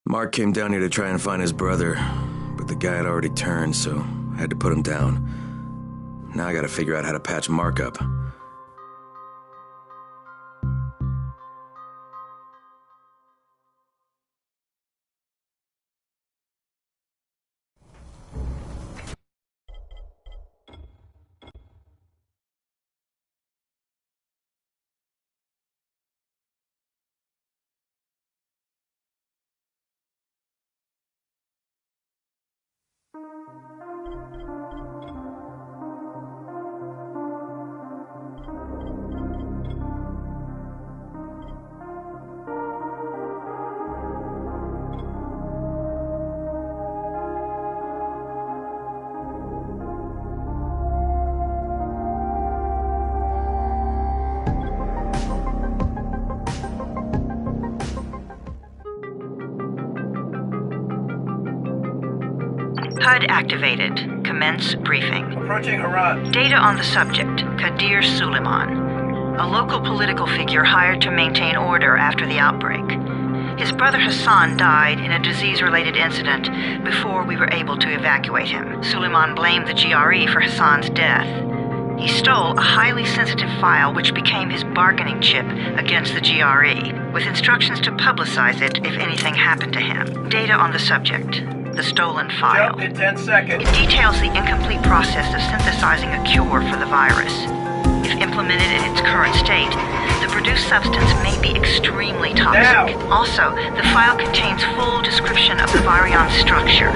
Mark came down here to try and find his brother, but the guy had already turned, so I had to put him down. Now I gotta figure out how to patch Mark up. HUD activated. Commence briefing. Approaching Harran. Data on the subject, Kadir Suleiman, a local political figure hired to maintain order after the outbreak. His brother Hassan died in a disease-related incident before we were able to evacuate him. Suleiman blamed the GRE for Hassan's death. He stole a highly sensitive file which became his bargaining chip against the GRE, with instructions to publicize it if anything happened to him. Data on the subject. The stolen file. Jump in 10 seconds. It details the incomplete process of synthesizing a cure for the virus. If implemented in its current state, the produced substance may be extremely toxic. Now. Also, the file contains full description of the virion's structure.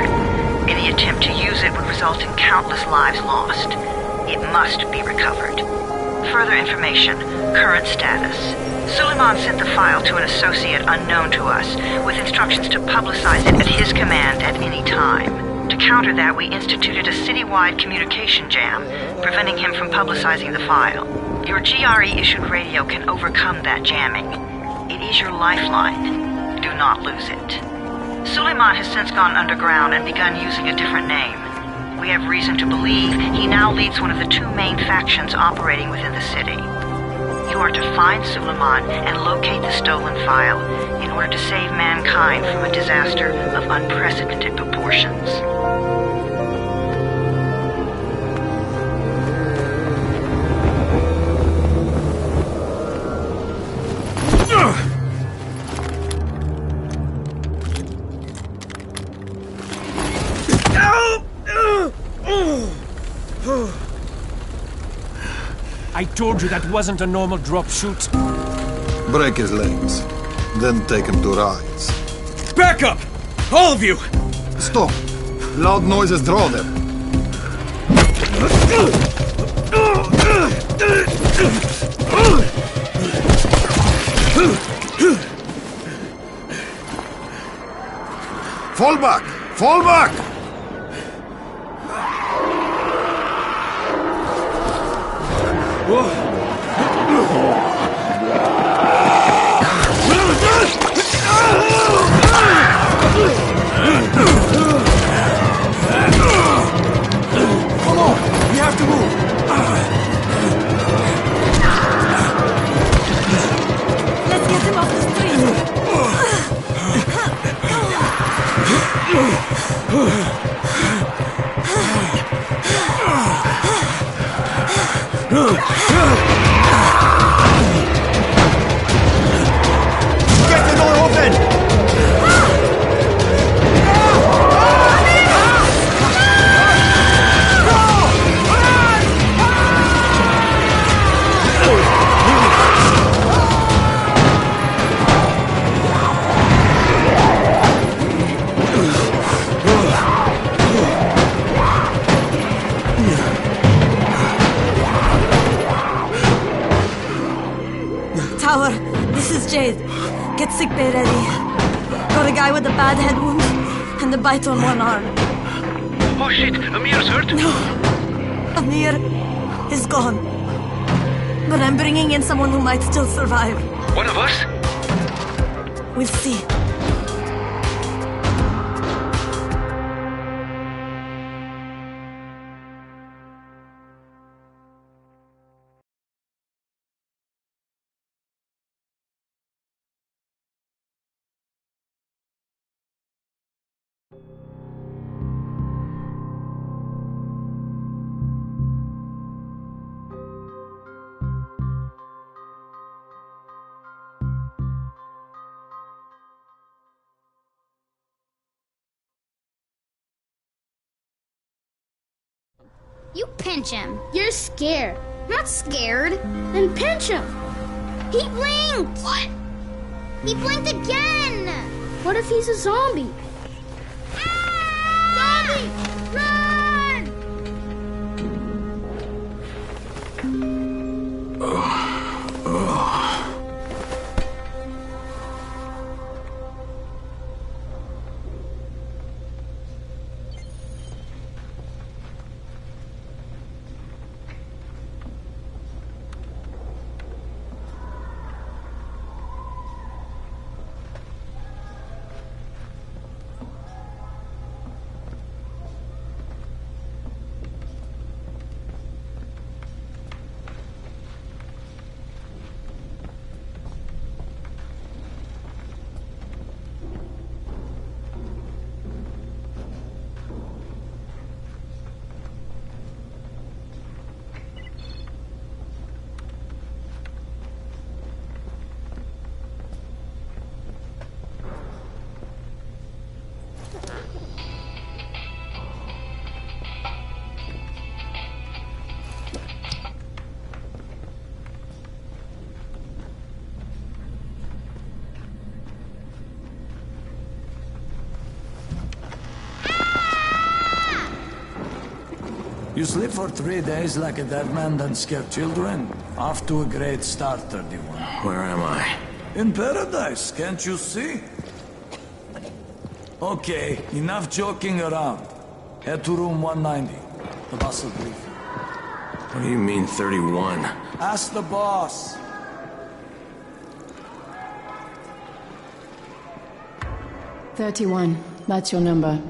Any attempt to use it would result in countless lives lost. It must be recovered. Further information, current status. Suleiman sent the file to an associate unknown to us, with instructions to publicize it at his command at any time. To counter that, we instituted a citywide communication jam, preventing him from publicizing the file. Your GRE-issued radio can overcome that jamming. It is your lifeline. Do not lose it. Suleiman has since gone underground and begun using a different name. We have reason to believe he now leads one of the two main factions operating within the city. You are to find Suleiman and locate the stolen file in order to save mankind from a disaster of unprecedented proportions. I told you that wasn't a normal drop shoot. Break his legs, then take him to rides. Back up! All of you! Stop! Loud noises draw them. Fall back! Fall back! Come on! We have to move! Let's get him off the Get the door open! Tower, this is Jade. Get sickbay ready. Got a guy with a bad head wound and a bite on one arm. Oh shit, Amir's hurt? No, Amir is gone. But I'm bringing in someone who might still survive. One of us? We'll see. You pinch him. You're scared. I'm not scared. Then pinch him. He blinked! What? He blinked again! What if he's a zombie? Ah! Zombie! Run! You sleep for 3 days like a dead man, then scare children? Off to a great start, 31. Where am I? In paradise, can't you see? Okay, enough joking around. Head to room 190. The boss will brief you. What do you mean, 31? Ask the boss. "31. That's your number."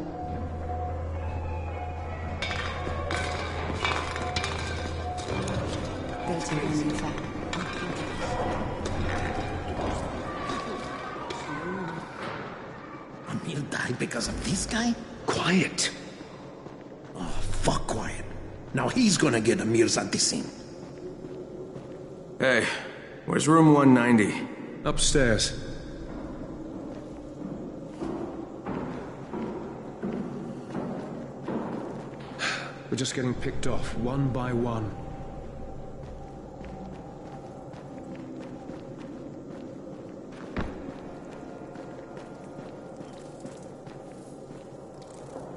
Amir died because of this guy? Quiet. Oh, fuck quiet. Now he's gonna get Amir's antisim. Hey, where's room 190? Upstairs. We're just getting picked off, one by one.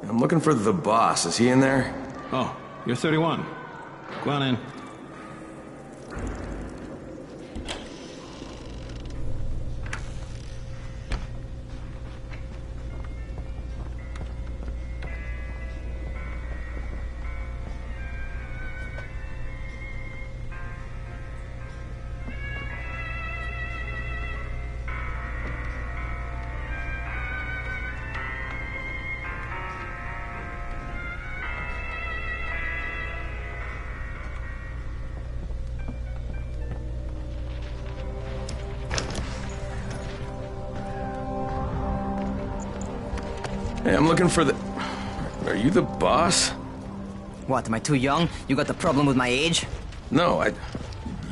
I'm looking for the boss. Is he in there? Oh, you're 31. Go on in. Hey, I'm looking for the... Are you the boss? What, am I too young? You got the problem with my age? No,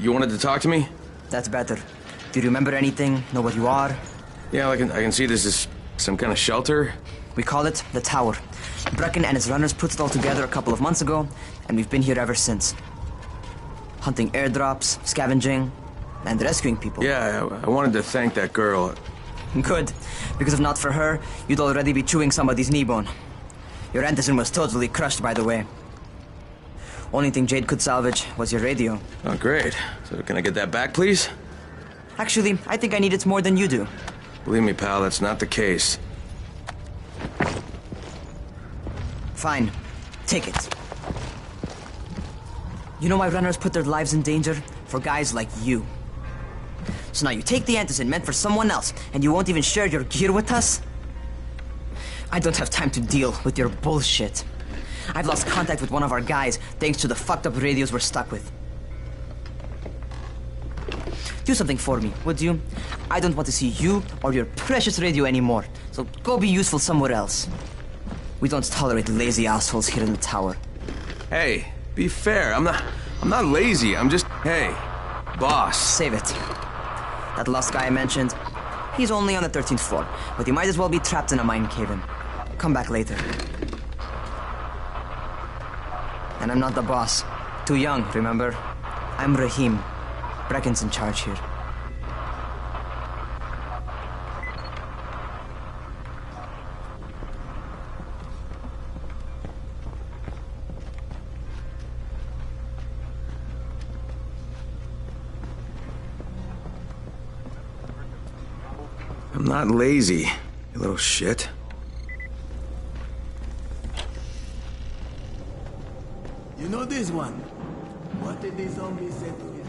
You wanted to talk to me? That's better. Do you remember anything? Know what you are? Yeah, I can see this is some kind of shelter. We call it the Tower. Brecken and his runners put it all together a couple of months ago, and we've been here ever since. Hunting airdrops, scavenging, and rescuing people. Yeah, I wanted to thank that girl. Good, because if not for her, you'd already be chewing somebody's knee bone. Your antizen was totally crushed, by the way. Only thing Jade could salvage was your radio. Oh, great. So can I get that back, please? Actually, I think I need it more than you do. Believe me, pal, that's not the case. Fine. Take it. You know why runners put their lives in danger? For guys like you. So now you take the antizen meant for someone else, and you won't even share your gear with us? I don't have time to deal with your bullshit. I've lost contact with one of our guys thanks to the fucked up radios we're stuck with. Do something for me, would you? I don't want to see you or your precious radio anymore, so go be useful somewhere else. We don't tolerate lazy assholes here in the tower. Hey, be fair. I'm not lazy. I'm just... Hey, boss. Save it. That last guy I mentioned, he's only on the 13th floor, but he might as well be trapped in a mine cave-in. Come back later. And I'm not the boss. Too young, remember? I'm Rahim. Brecken's in charge here. I'm not lazy, you little shit. You know this one? What did the zombie say to his...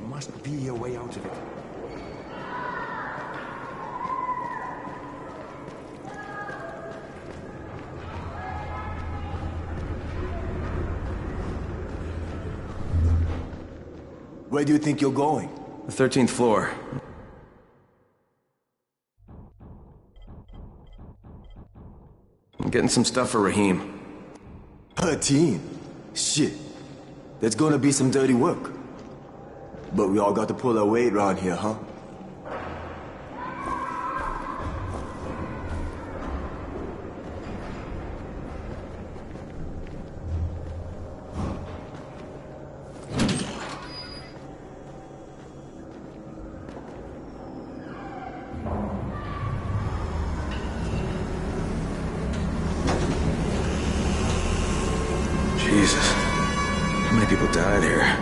Must be a way out of it. Where do you think you're going? The 13th floor. I'm getting some stuff for Rahim. 13? Shit. That's gonna be some dirty work. But we all got to pull our weight around here, huh? Jesus. How many people died here?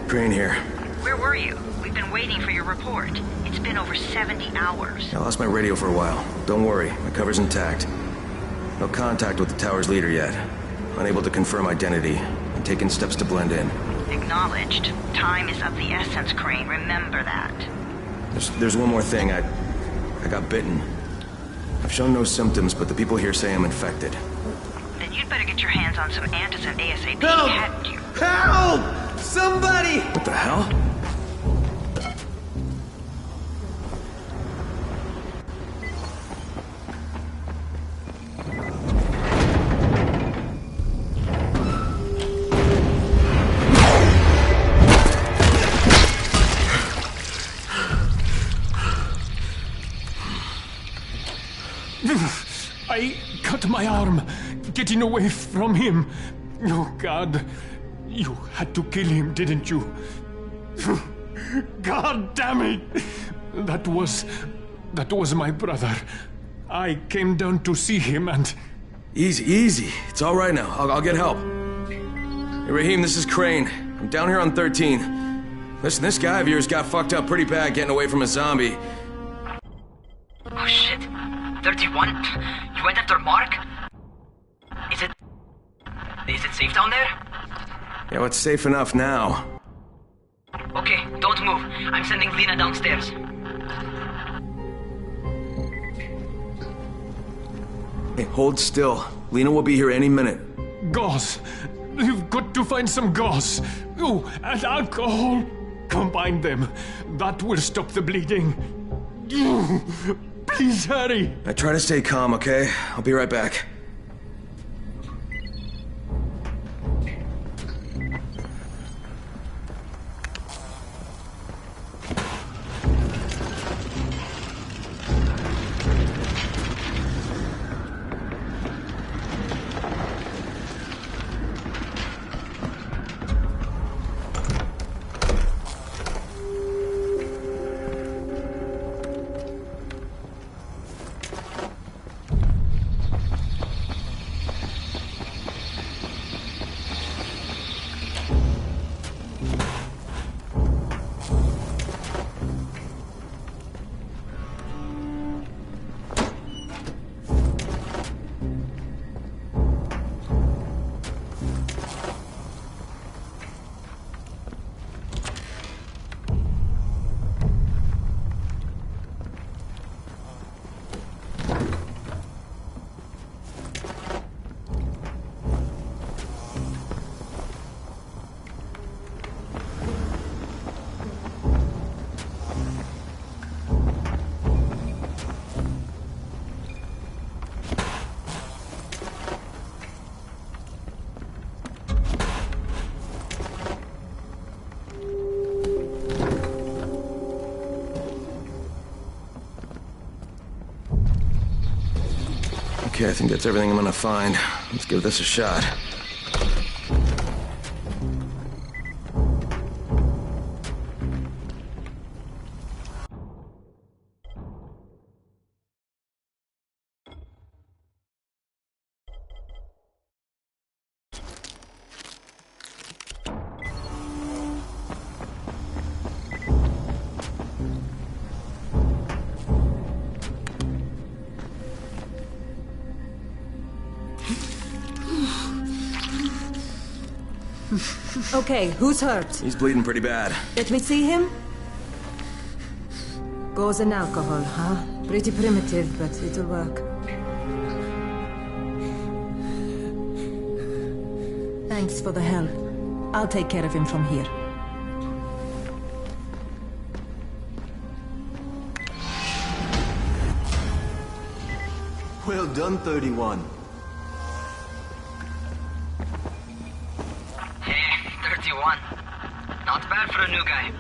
Crane here. Where were you? We've been waiting for your report. It's been over 70 hours. I lost my radio for a while. Don't worry, my cover's intact. No contact with the tower's leader yet. Unable to confirm identity. I'm taking steps to blend in. Acknowledged. Time is of the essence, Crane. Remember that. There's one more thing. I got bitten. I've shown no symptoms, but the people here say I'm infected. Then you'd better get your hands on some Antizin ASAP. Help! Hadn't you? Help! Somebody! What the hell? I cut my arm, getting away from him. Oh, God. You had to kill him, didn't you? God damn it! That was my brother. I came down to see him and... Easy. It's all right now. I'll get help. Hey, Rahim, this is Crane. I'm down here on 13. Listen, this guy of yours got fucked up pretty bad getting away from a zombie. Oh, shit. 31? You went after Mark? Is it safe down there? Yeah, well, it's safe enough now. Okay, don't move. I'm sending Lena downstairs. Hey, hold still. Lena will be here any minute. Gauze. You've got to find some gauze. Oh, and alcohol. Combine them. That will stop the bleeding. Please hurry. I try to stay calm, okay? I'll be right back. Okay, I think that's everything I'm gonna find. Let's give this a shot. Okay, who's hurt? He's bleeding pretty bad. Let me see him. Gauze and alcohol, huh? Pretty primitive, but it'll work. Thanks for the help. I'll take care of him from here. Well done, 31. Hey, 31. Not bad for a new guy.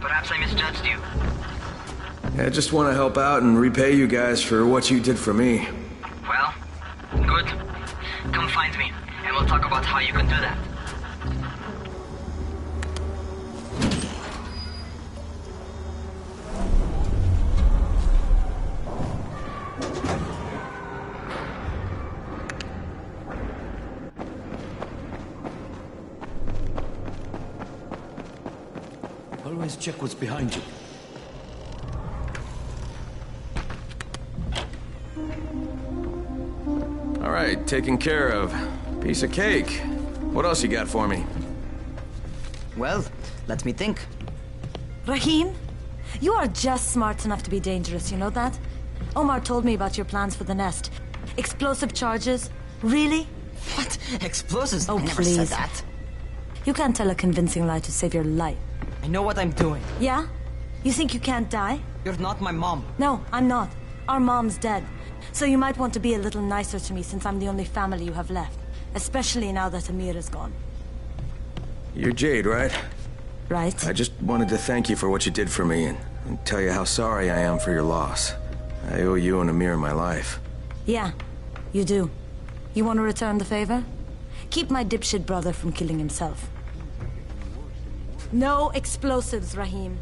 Perhaps I misjudged you. I just want to help out and repay you guys for what you did for me. Well, good. Come find me, and we'll talk about how you can do that. Always check what's behind you. All right, taken care of. Piece of cake. What else you got for me? Well, let me think. Rahim, you are just smart enough to be dangerous, you know that? Omar told me about your plans for the nest. Explosive charges? Really? What? Explosives? Oh, I never please. said that. You can't tell a convincing lie to save your life. I know what I'm doing. Yeah? You think you can't die? You're not my mom. No, I'm not. Our mom's dead. So you might want to be a little nicer to me since I'm the only family you have left. Especially now that Amir is gone. You're Jade, right? Right. I just wanted to thank you for what you did for me and tell you how sorry I am for your loss. I owe you and Amir my life. Yeah, you do. You want to return the favor? Keep my dipshit brother from killing himself. No explosives, Rahim.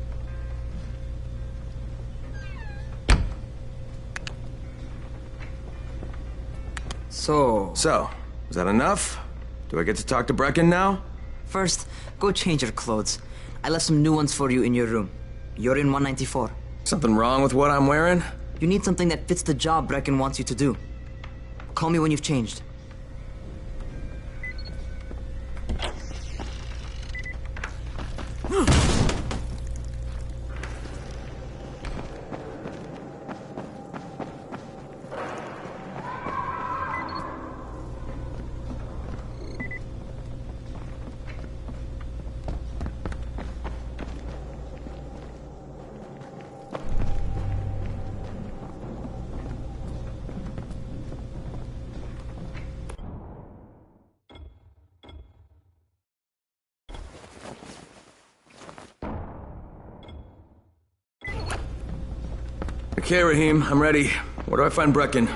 So, is that enough? Do I get to talk to Brecken now? First, go change your clothes. I left some new ones for you in your room. You're in 194. Something wrong with what I'm wearing? You need something that fits the job Brecken wants you to do. Call me when you've changed. Okay, Rahim, I'm ready. Where do I find Brecken?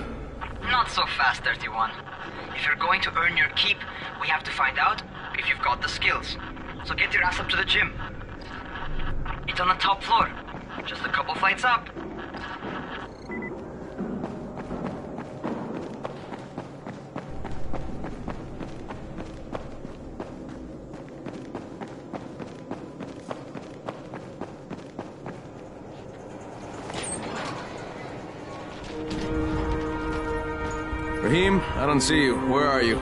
Not so fast, 31. If you're going to earn your keep, we have to find out if you've got the skills. So get your ass up to the gym. It's on the top floor. Just a couple flights up. Rahim, I don't see you. Where are you?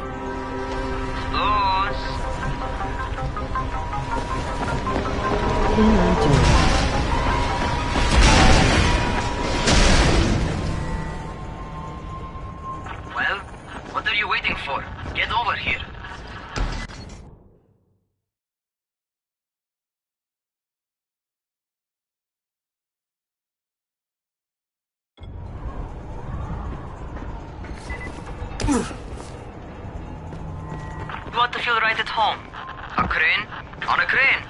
Well, what are you waiting for? Get over here. You want to feel right at home. A crane on a crane.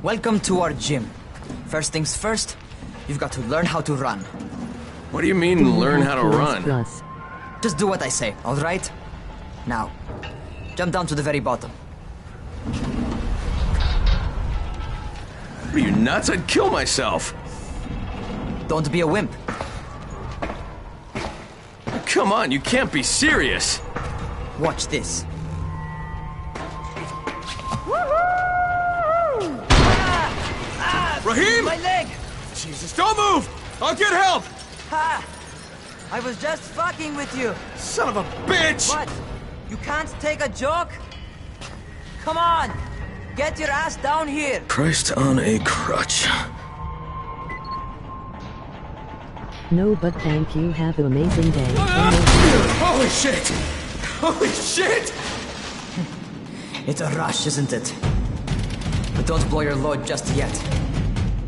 Welcome to our gym. First things first, you've got to learn how to run. What do you mean, learn how to run? Just do what I say, alright? Now, jump down to the very bottom. Are you nuts? I'd kill myself. Don't be a wimp. Come on, you can't be serious. Watch this. Raheem! My leg! Jesus, don't move! I'll get help! Ha! I was just fucking with you. Son of a bitch! What? You can't take a joke? Come on! Get your ass down here! Christ on a crutch. No, but thank you. Have an amazing day. Holy shit! Holy shit! It's a rush, isn't it? But don't blow your load just yet.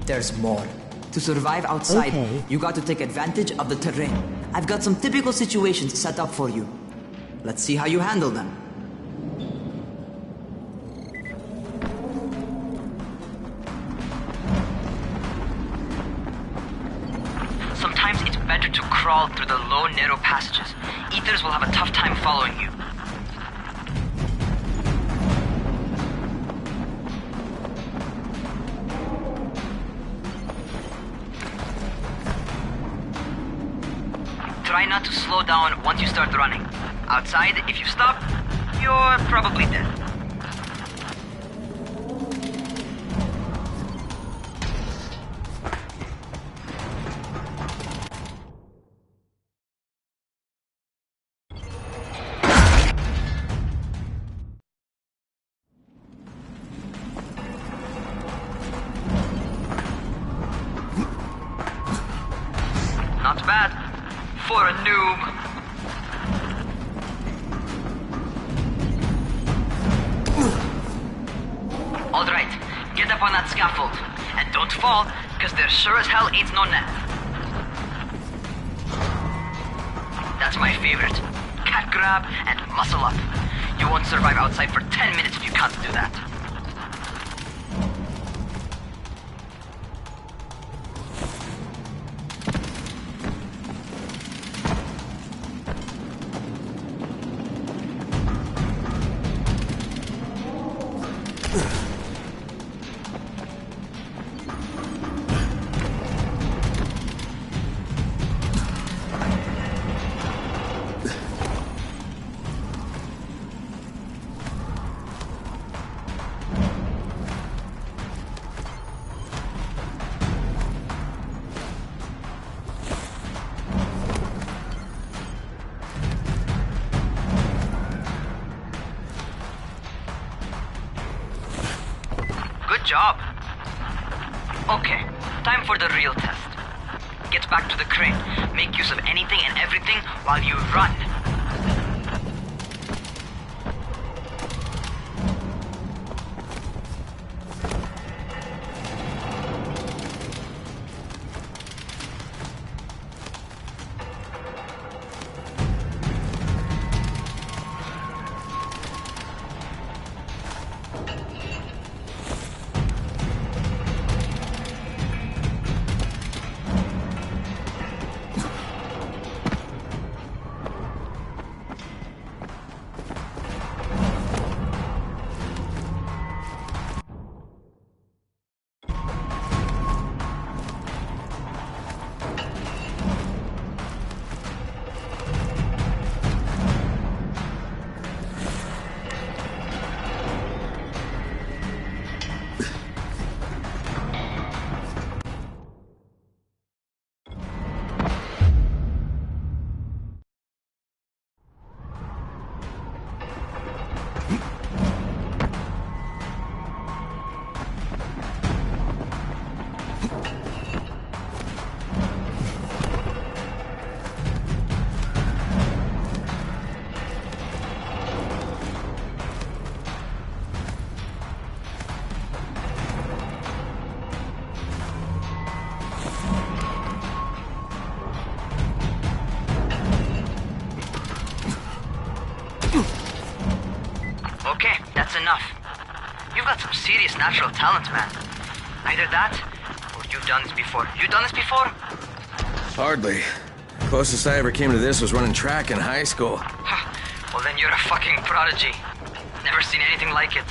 There's more. To survive outside, you got to take advantage of the terrain. I've got some typical situations set up for you. Let's see how you handle them. Sometimes it's better to crawl through the low, narrow passages. Ethers will have a tough time following you. Try not to slow down once you start running. Outside, if you stop, you're probably dead. Not bad. For a noob. Alright, get up on that scaffold. And don't fall, because there sure as hell ain't no net. That's my favorite. Cat grab and muscle up. You won't survive outside for 10 minutes if you can't do that. Good job. Okay, time for the real test. Get back to the crane. Make use of anything and everything while you run. Okay, that's enough. You've got some serious natural talent, man. Either that, or you've done this before. You done this before? Hardly. Closest I ever came to this was running track in high school. Well, then you're a fucking prodigy. Never seen anything like it.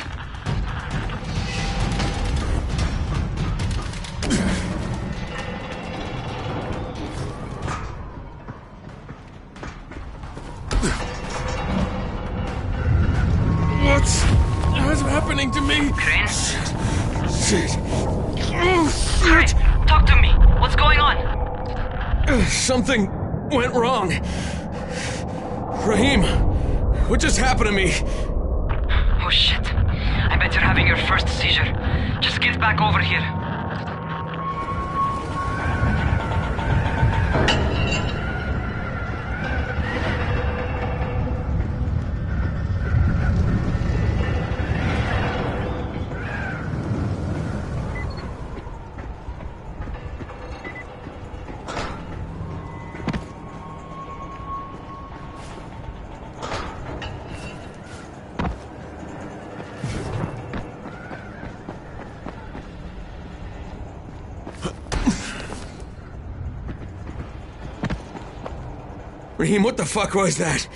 What's happening to me? Crane? Shit. Oh, shit. Crane, talk to me. What's going on? Something went wrong. Rahim, what just happened to me? Oh shit. I bet you're having your first seizure. Just get back over here. Rahim, what the fuck was that?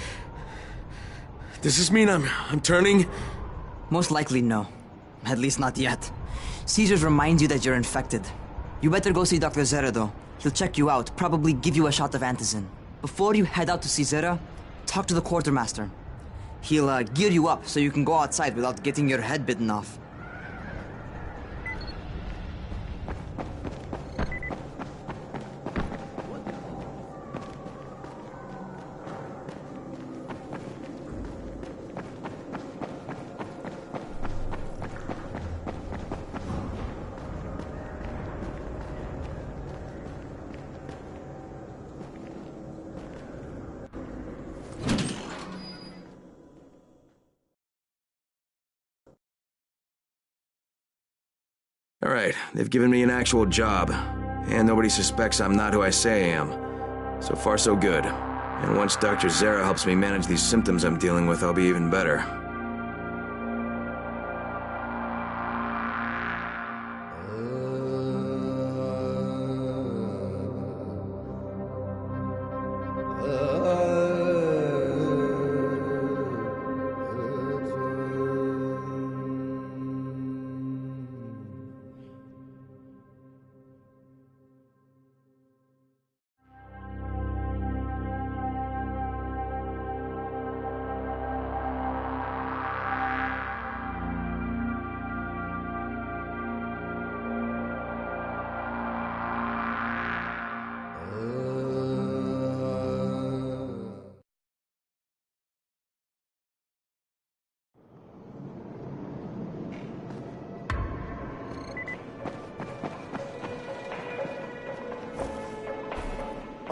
Does this mean I'm turning? Most likely no. At least not yet. Seizures remind you that you're infected. You better go see Dr. Zere though. He'll check you out, probably give you a shot of antizin. Before you head out to see Zere, talk to the quartermaster. He'll gear you up so you can go outside without getting your head bitten off. All right, they've given me an actual job, and nobody suspects I'm not who I say I am. So far, so good. And once Dr. Zere helps me manage these symptoms I'm dealing with, I'll be even better.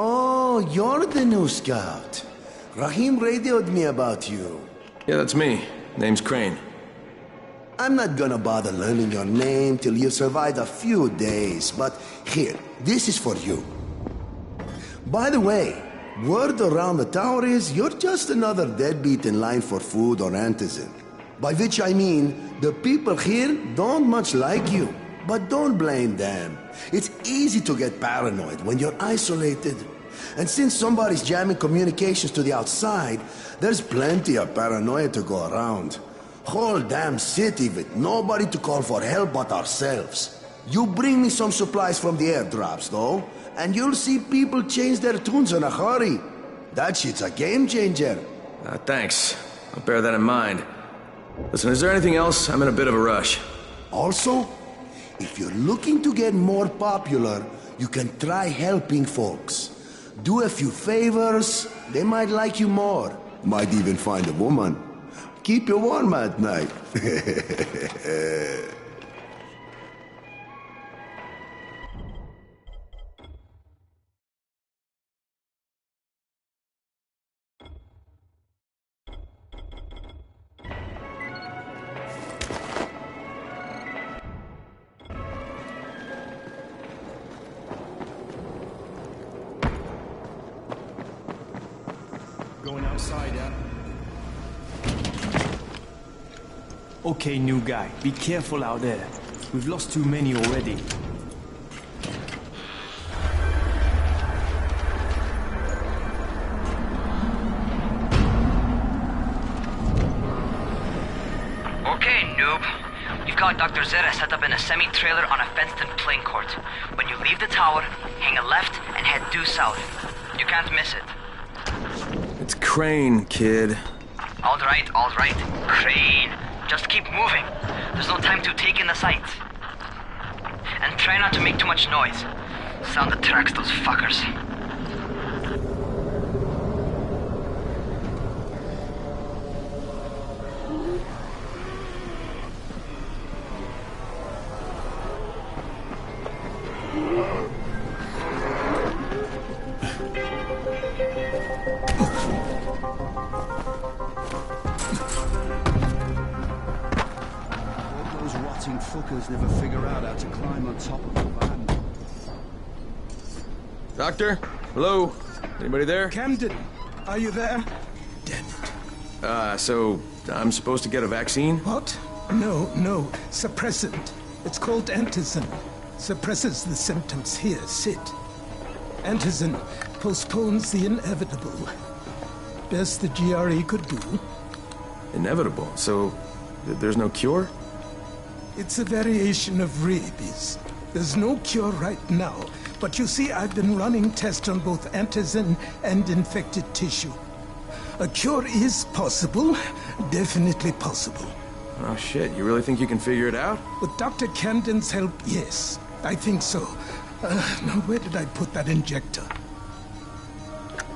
Oh, you're the new scout. Rahim radioed me about you. Yeah, that's me. Name's Crane. I'm not gonna bother learning your name till you survived a few days, but here, this is for you. By the way, word around the tower is you're just another deadbeat in line for food or antizin. By which I mean, the people here don't much like you. But don't blame them. It's easy to get paranoid when you're isolated. And since somebody's jamming communications to the outside, there's plenty of paranoia to go around. Whole damn city with nobody to call for help but ourselves. You bring me some supplies from the airdrops, though, and you'll see people change their tunes in a hurry. That shit's a game changer. Thanks. I'll bear that in mind. Listen, is there anything else? I'm in a bit of a rush. Also, if you're looking to get more popular, you can try helping folks. Do a few favors, they might like you more. Might even find a woman. Keep you warm at night. Going outside, yeah? Okay, new guy. Be careful out there. We've lost too many already. Okay, noob. You've got Dr. Zere set up in a semi-trailer on a fenced-in playing court. When you leave the tower, hang a left and head due south. You can't miss it. It's Crane, kid. All right, Crane. Just keep moving. There's no time to take in the sights. And try not to make too much noise. Sound attracts those fuckers. Those rotting fuckers never figure out how to climb on top of the van. Doctor? Hello? Anybody there? Camden, are you there? So I'm supposed to get a vaccine? What? No. Suppressant. It's called Antizin. Suppresses the symptoms. Here, sit. Antizin postpones the inevitable. Best the GRE could do. Inevitable? So there's no cure? It's a variation of rabies. There's no cure right now. But you see, I've been running tests on both Antizin and infected tissue. A cure is possible. Definitely possible. Oh shit, you really think you can figure it out? With Dr. Camden's help, yes. I think so. Now, where did I put that injector?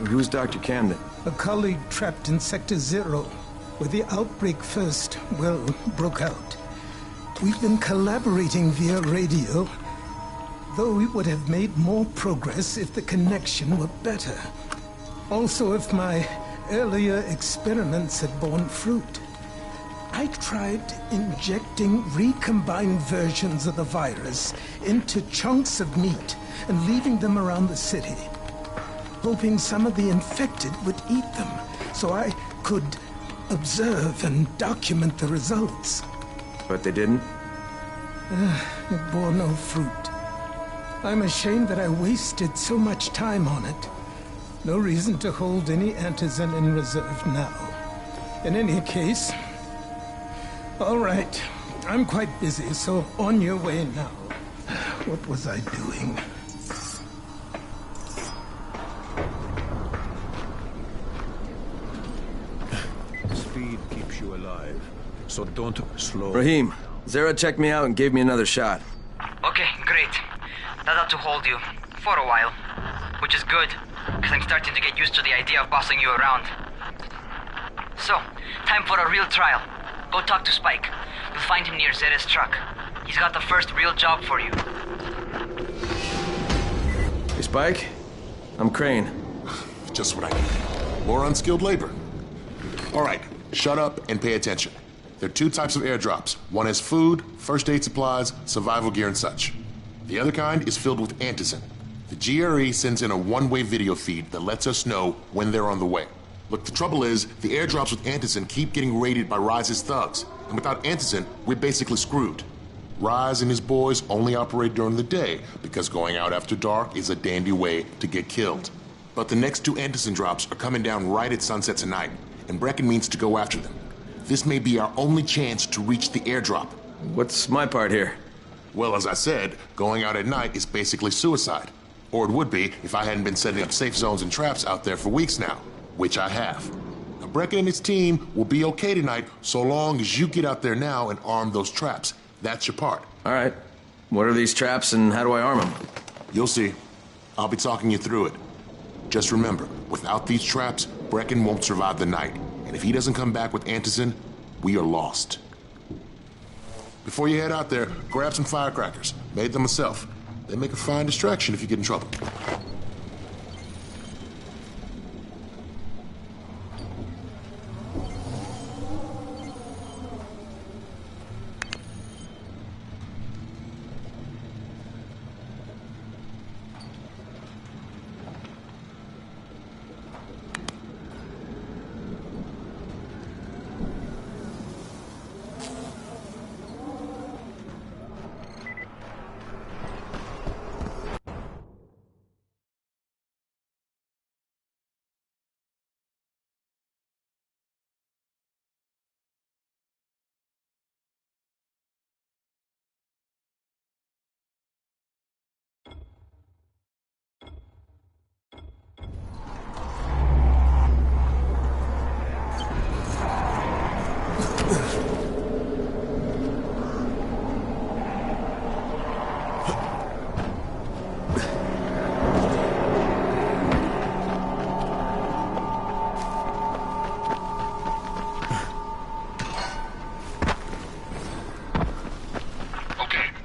Who's Dr. Camden? A colleague trapped in Sector Zero, where the outbreak first, broke out. We've been collaborating via radio, though we would have made more progress if the connection were better. Also, if my earlier experiments had borne fruit. I tried injecting recombined versions of the virus into chunks of meat and leaving them around the city, hoping some of the infected would eat them so I could observe and document the results. But they didn't? It bore no fruit. I'm ashamed that I wasted so much time on it. No reason to hold any Antizin in reserve now. In any case, all right. I'm quite busy, so on your way now. What was I doing? Speed keeps you alive, so don't slow. Rahim, Zere checked me out and gave me another shot. Okay, great. That ought to hold you. For a while. Which is good, because I'm starting to get used to the idea of bossing you around. So, time for a real trial. Go talk to Spike. You'll find him near Zere's truck. He's got the first real job for you. Hey, Spike? I'm Crane. Just what I need. More unskilled labor. All right, shut up and pay attention. There are two types of airdrops. One is food, first aid supplies, survival gear, and such. The other kind is filled with Antizin. The GRE sends in a one-way video feed that lets us know when they're on the way. Look, the trouble is, the airdrops with Antizin keep getting raided by Rise's thugs. And without Antizin, we're basically screwed. Rise and his boys only operate during the day, because going out after dark is a dandy way to get killed. But the next two Antizin drops are coming down right at sunset tonight, and Brecken means to go after them. This may be our only chance to reach the airdrop. What's my part here? Well, as I said, going out at night is basically suicide. Or it would be if I hadn't been setting up safe zones and traps out there for weeks now, which I have. Now, Brecken and his team will be okay tonight so long as you get out there now and arm those traps. That's your part. All right. What are these traps and how do I arm them? You'll see. I'll be talking you through it. Just remember, without these traps, Brecken won't survive the night. And if he doesn't come back with Antizin, we are lost. Before you head out there, grab some firecrackers. Made them myself. They make a fine distraction if you get in trouble.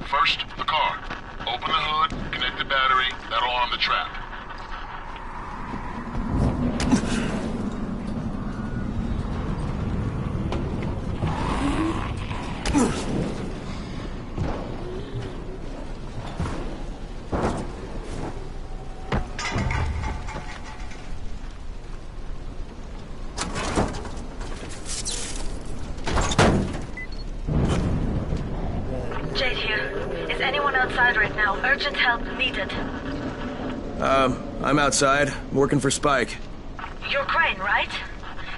First, the car. Open the hood, connect the battery, that'll arm the trap. Jade here. Is anyone outside right now? Urgent help needed. I'm outside, working for Spike. You're Crane, right?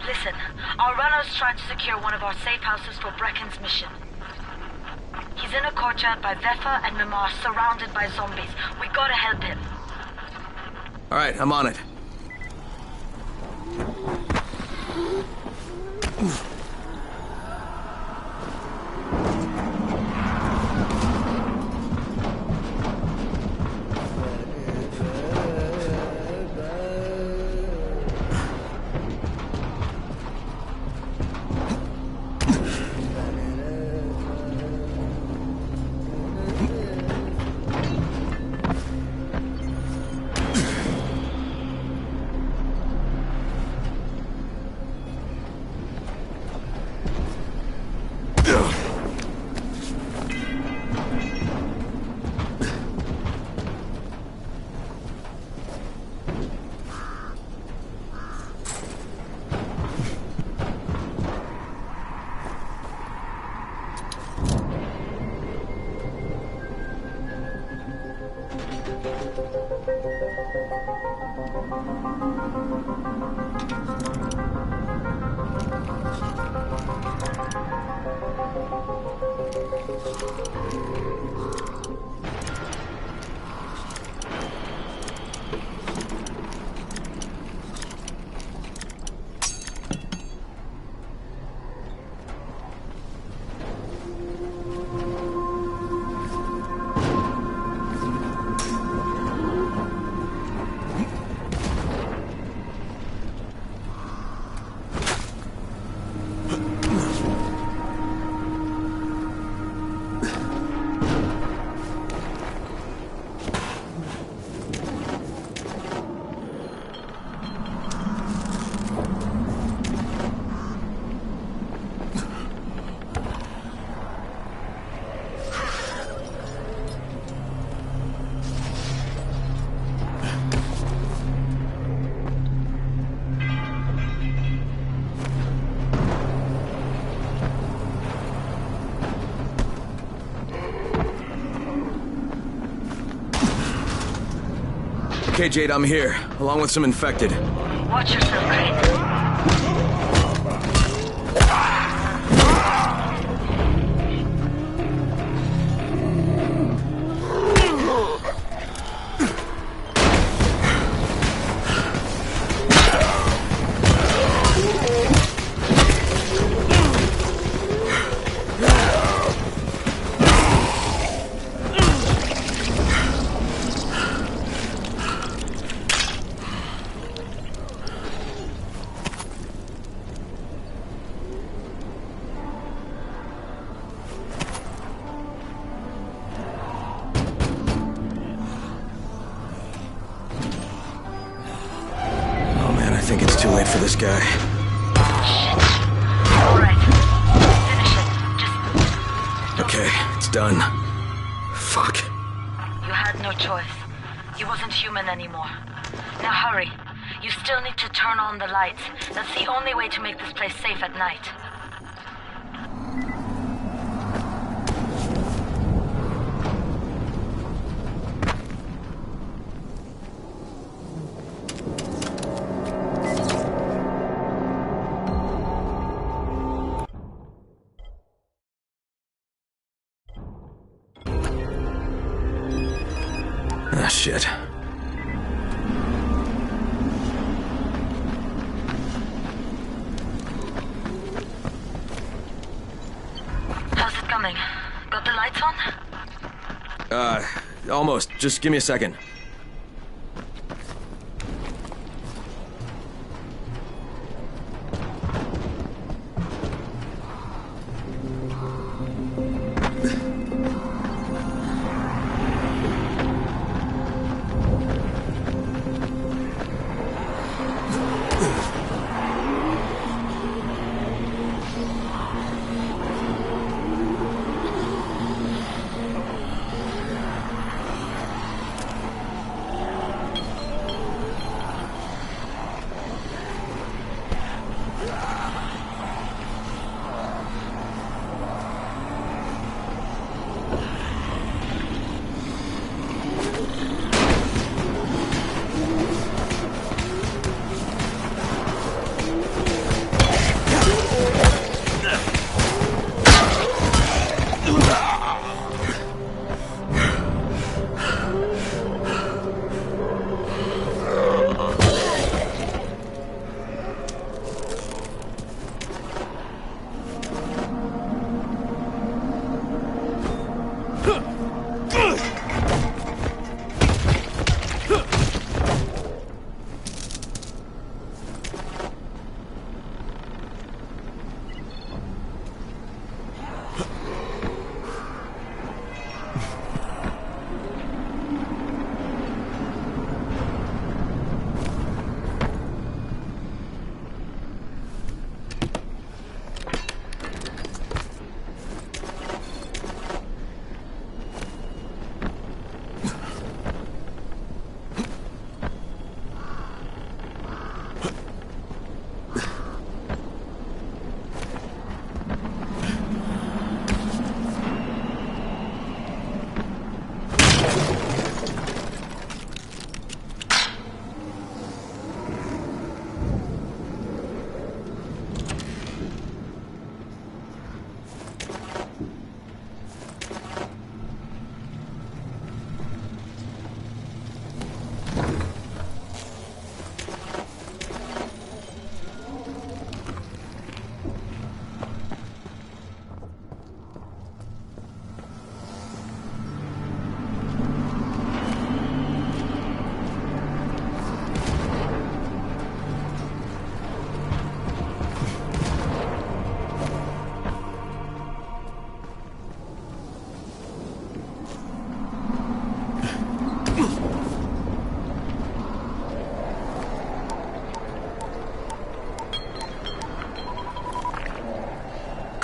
Listen, our runner's trying to secure one of our safe houses for Brecken's mission. He's in a courtyard by Vefa and Mimar, surrounded by zombies. We gotta help him. Alright, I'm on it. Okay, Jade, I'm here, along with some infected. Watch yourself, Crane. I think it's too late for this guy. Alright. Finish it. Just... Okay, it's done. Fuck. You had no choice. You wasn't human anymore. Now hurry. You still need to turn on the lights. That's the only way to make this place safe at night. Ah, shit. coming. Got the lights on? Almost. Just give me a second.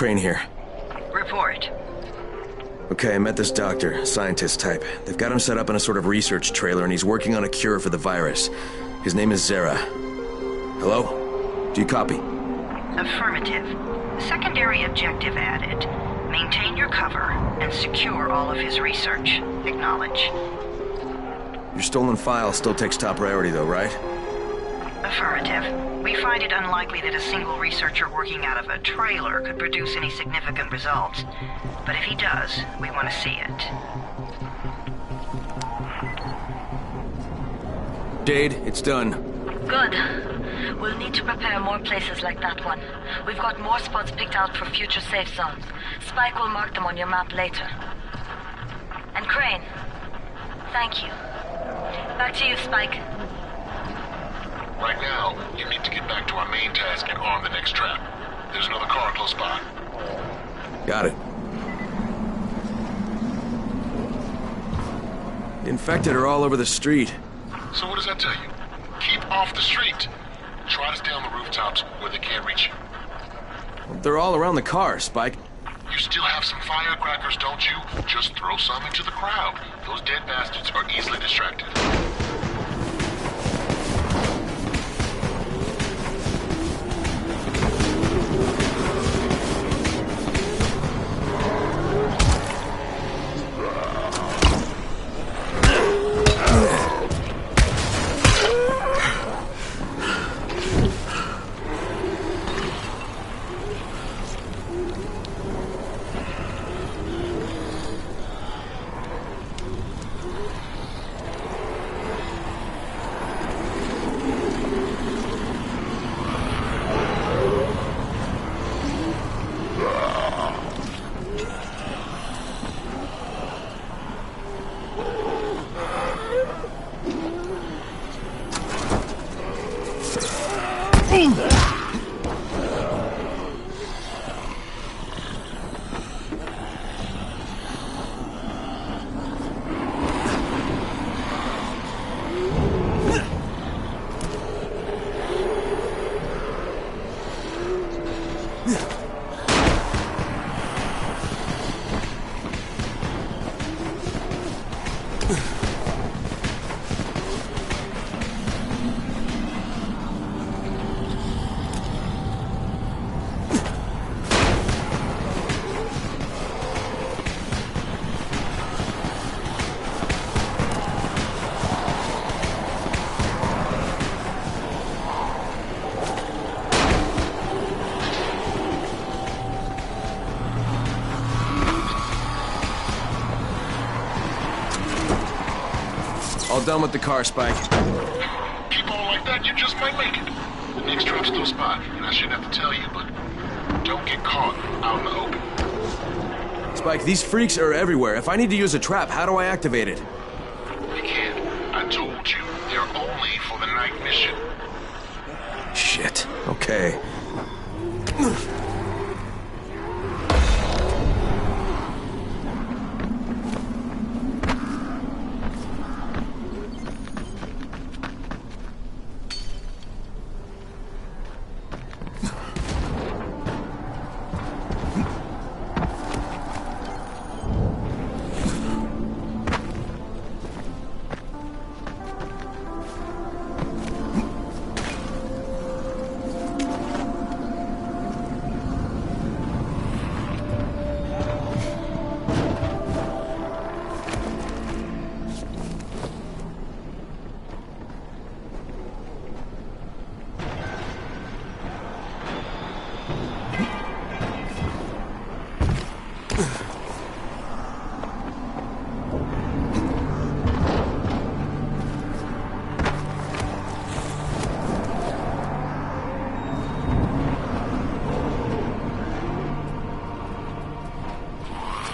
Crane here. Report. Okay, I met this doctor, scientist type. They've got him set up in a sort of research trailer, and he's working on a cure for the virus. His name is Zere. Hello? Do you copy? Affirmative. Secondary objective added. Maintain your cover and secure all of his research. Acknowledge. Your stolen file still takes top priority, though, right? Affirmative. We find it unlikely that a single researcher working out of a trailer could produce any significant results. But if he does, we want to see it. Jade, it's done. Good. We'll need to prepare more places like that one. We've got more spots picked out for future safe zones. Spike will mark them on your map later. And Crane, thank you. Back to you, Spike. Right now, you need to get back to our main task and arm the next trap. There's another car close by. Got it. The infected are all over the street. So what does that tell you? Keep off the street. Try to stay on the rooftops where they can't reach you. They're all around the car, Spike. You still have some firecrackers, don't you? Just throw some into the crowd. Those dead bastards are easily distracted. All done with the car, Spike. Keep on like that, you just might make it. The next drop's still spot, and I shouldn't have to tell you, but don't get caught out in the open. Spike, these freaks are everywhere. If I need to use a trap, how do I activate it? You can't. I told you, they're only for the night mission. Shit. Okay.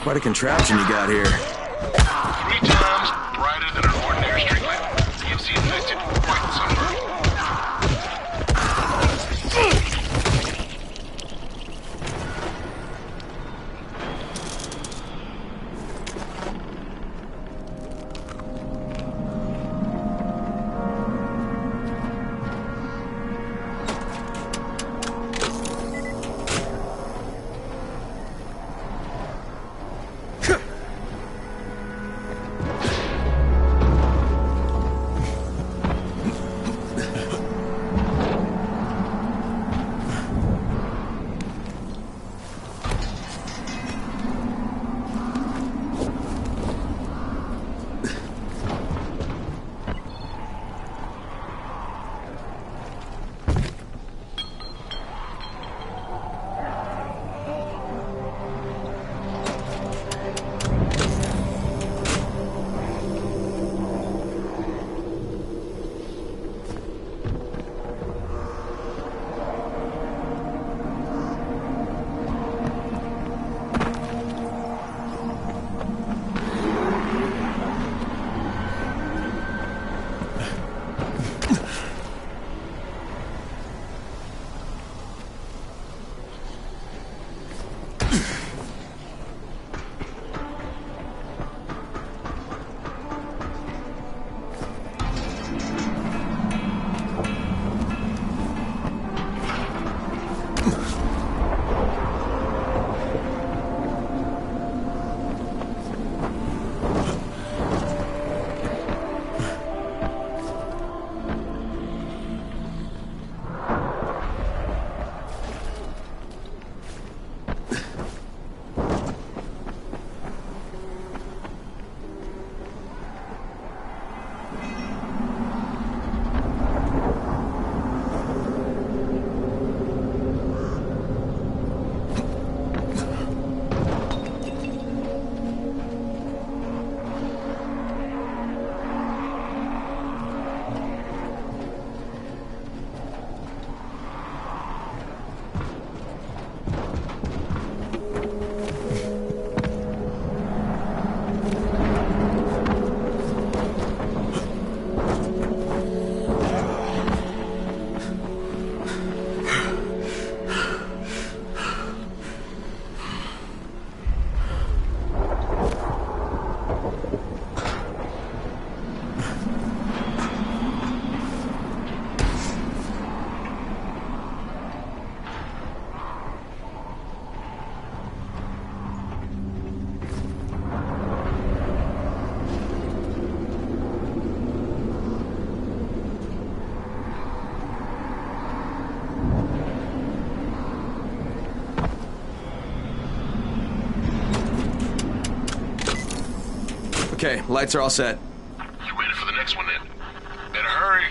Quite a contraption you got here. 3 times brighter than an ordinary street lamp. DMC infected, quite sunburned. Okay, lights are all set. You ready for the next one then? Better hurry.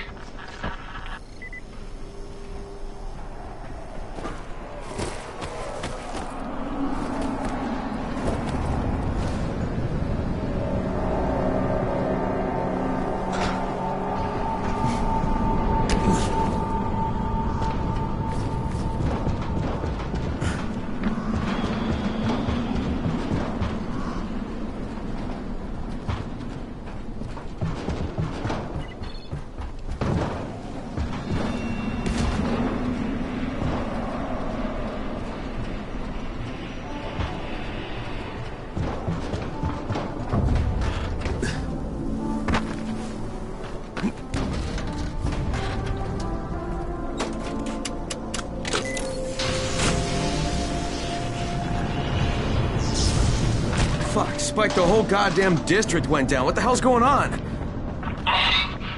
Fuck, Spike, the whole goddamn district went down. What the hell's going on?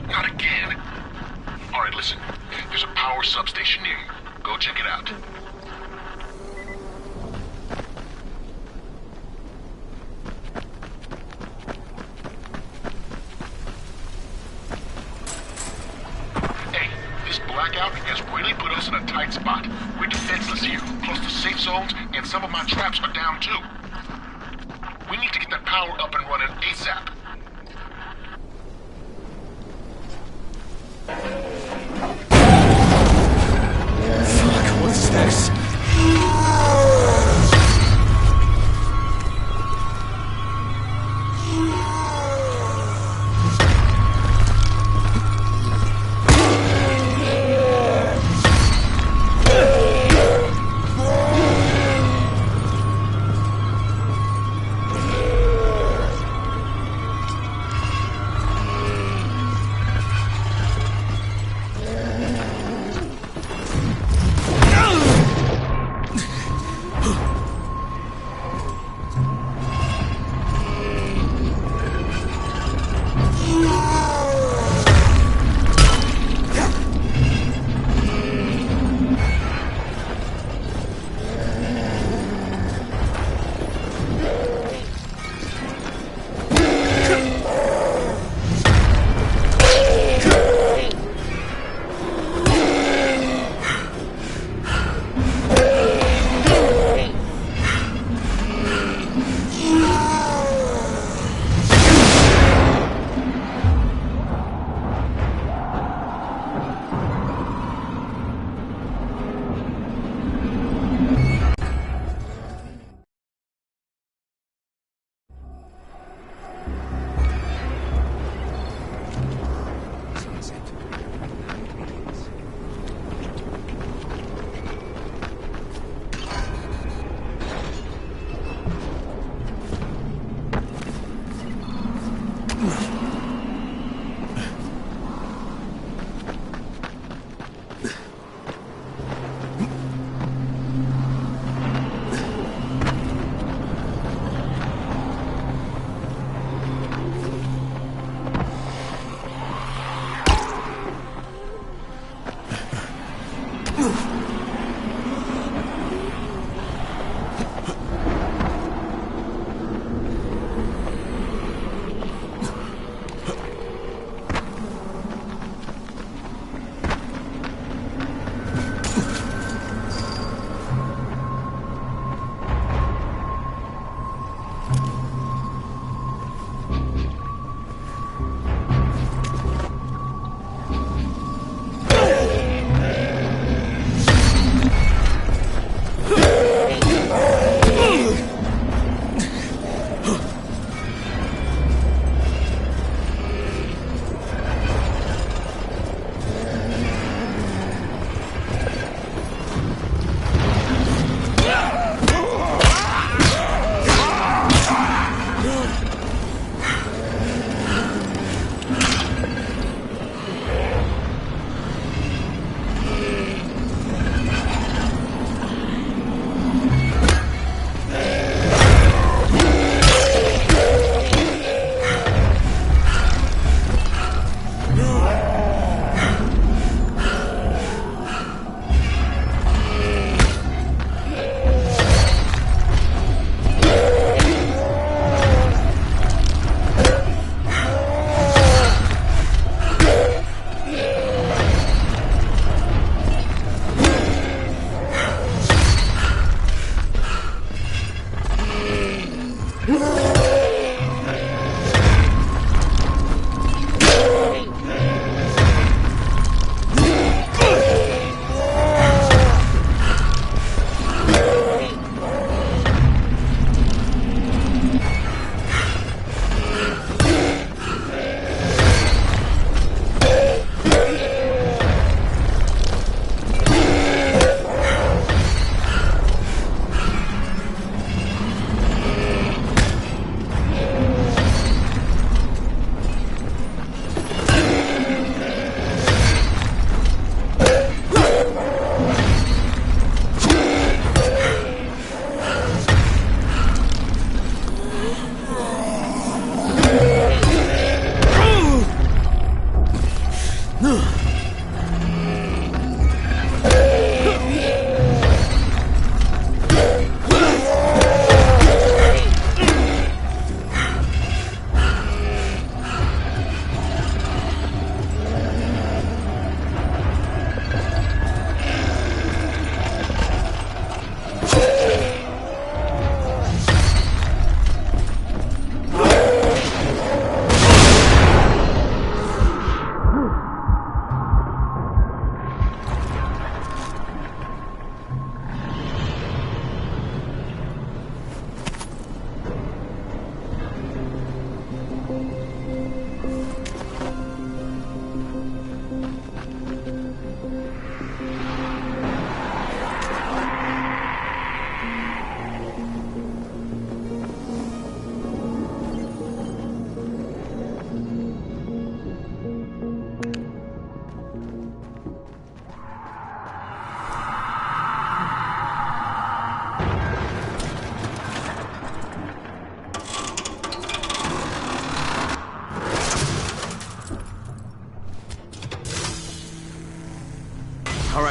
Not again. All right, listen. There's a power substation near you. Go check it out. Hey, this blackout has really put us in a tight spot. We're defenseless here, close to safe zones, and some of my traps are down too. We need to get that power up and running ASAP. Fuck, what's this?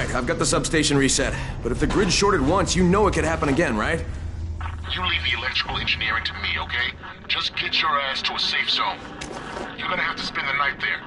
Alright, I've got the substation reset. But if the grid shorted once, you know it could happen again, right? You leave the electrical engineering to me, okay? Just get your ass to a safe zone. You're gonna have to spend the night there.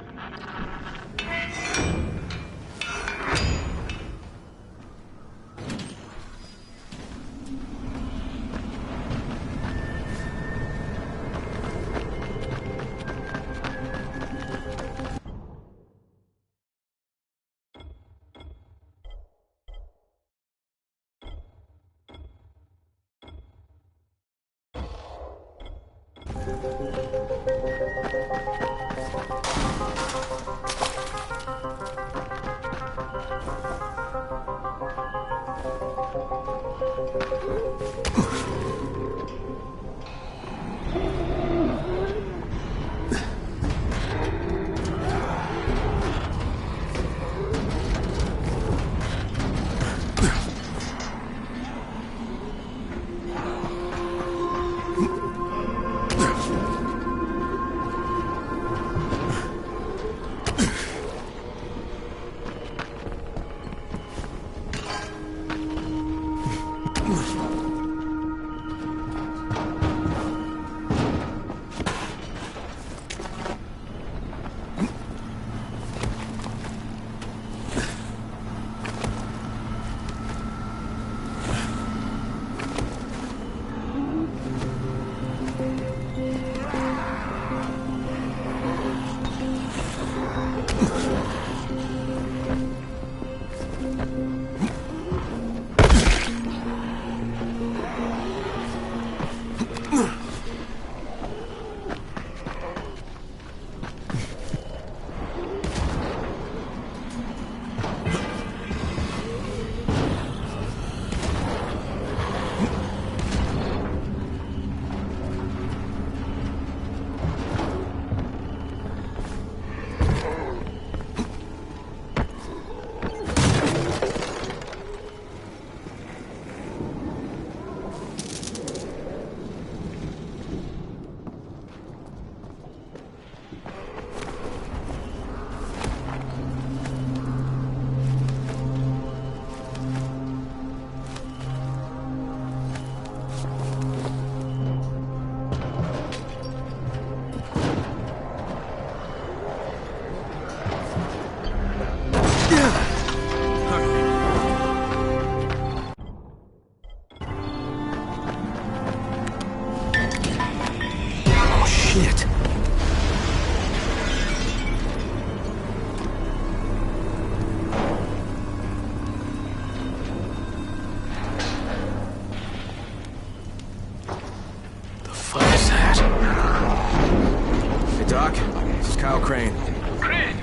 Crane. Crane?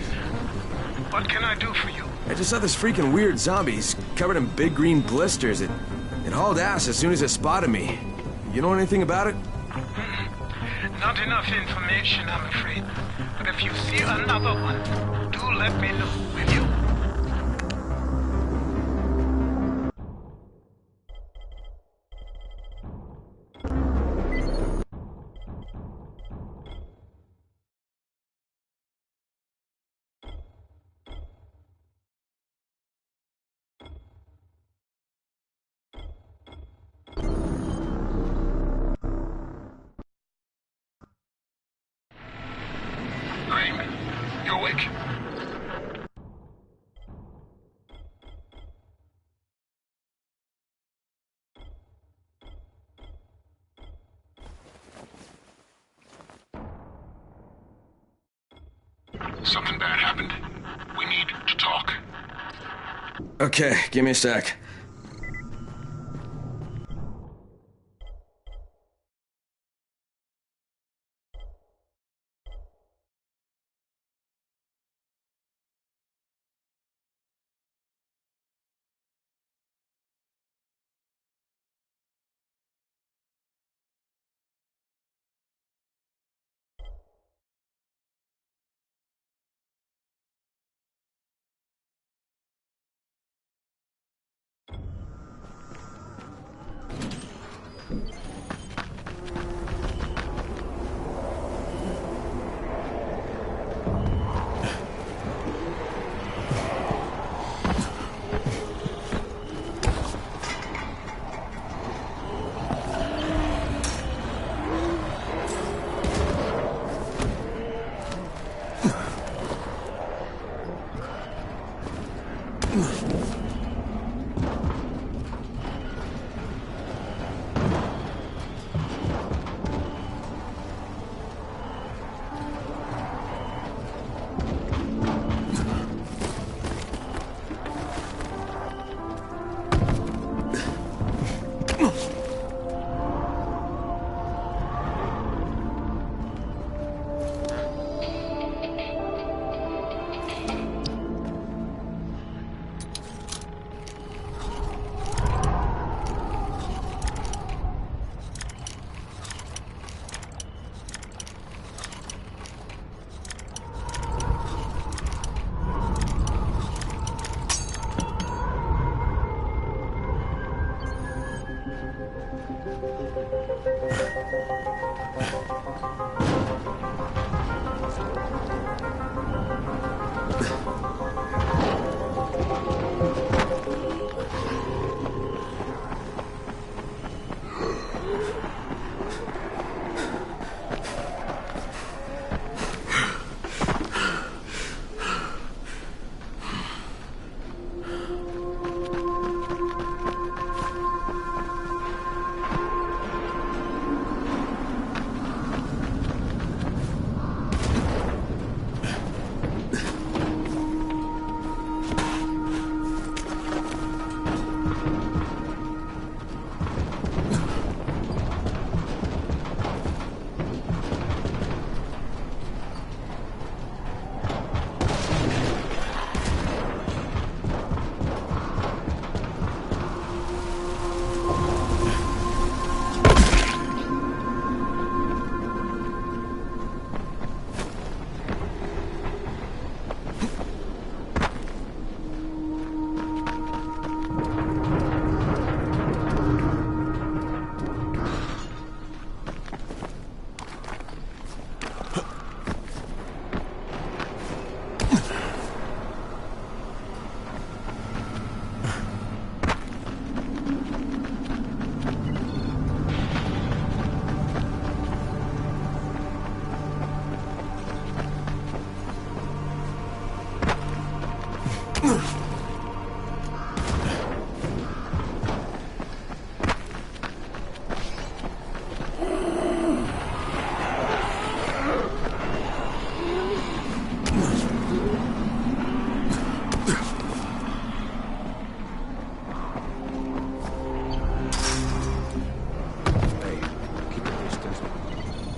What can I do for you? I just saw this freaking weird zombie. He's covered in big green blisters. It hauled ass as soon as it spotted me. You know anything about it? Not enough information, I'm afraid. But if you see another one, do let me know, will you? You awake? Something bad happened. We need to talk. Okay, give me a sec.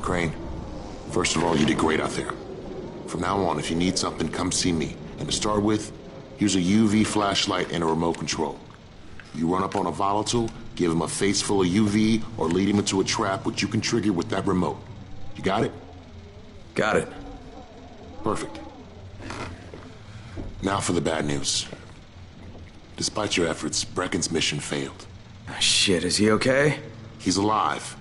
Crane, first of all, you did great out there. From now on, if you need something, come see me. And to start with, here's a UV flashlight and a remote control. You run up on a volatile, give him a face full of UV, or lead him into a trap which you can trigger with that remote. You got it? Got it. Perfect. Now for the bad news. Despite your efforts, Brecken's mission failed. Shit, is he okay? He's alive.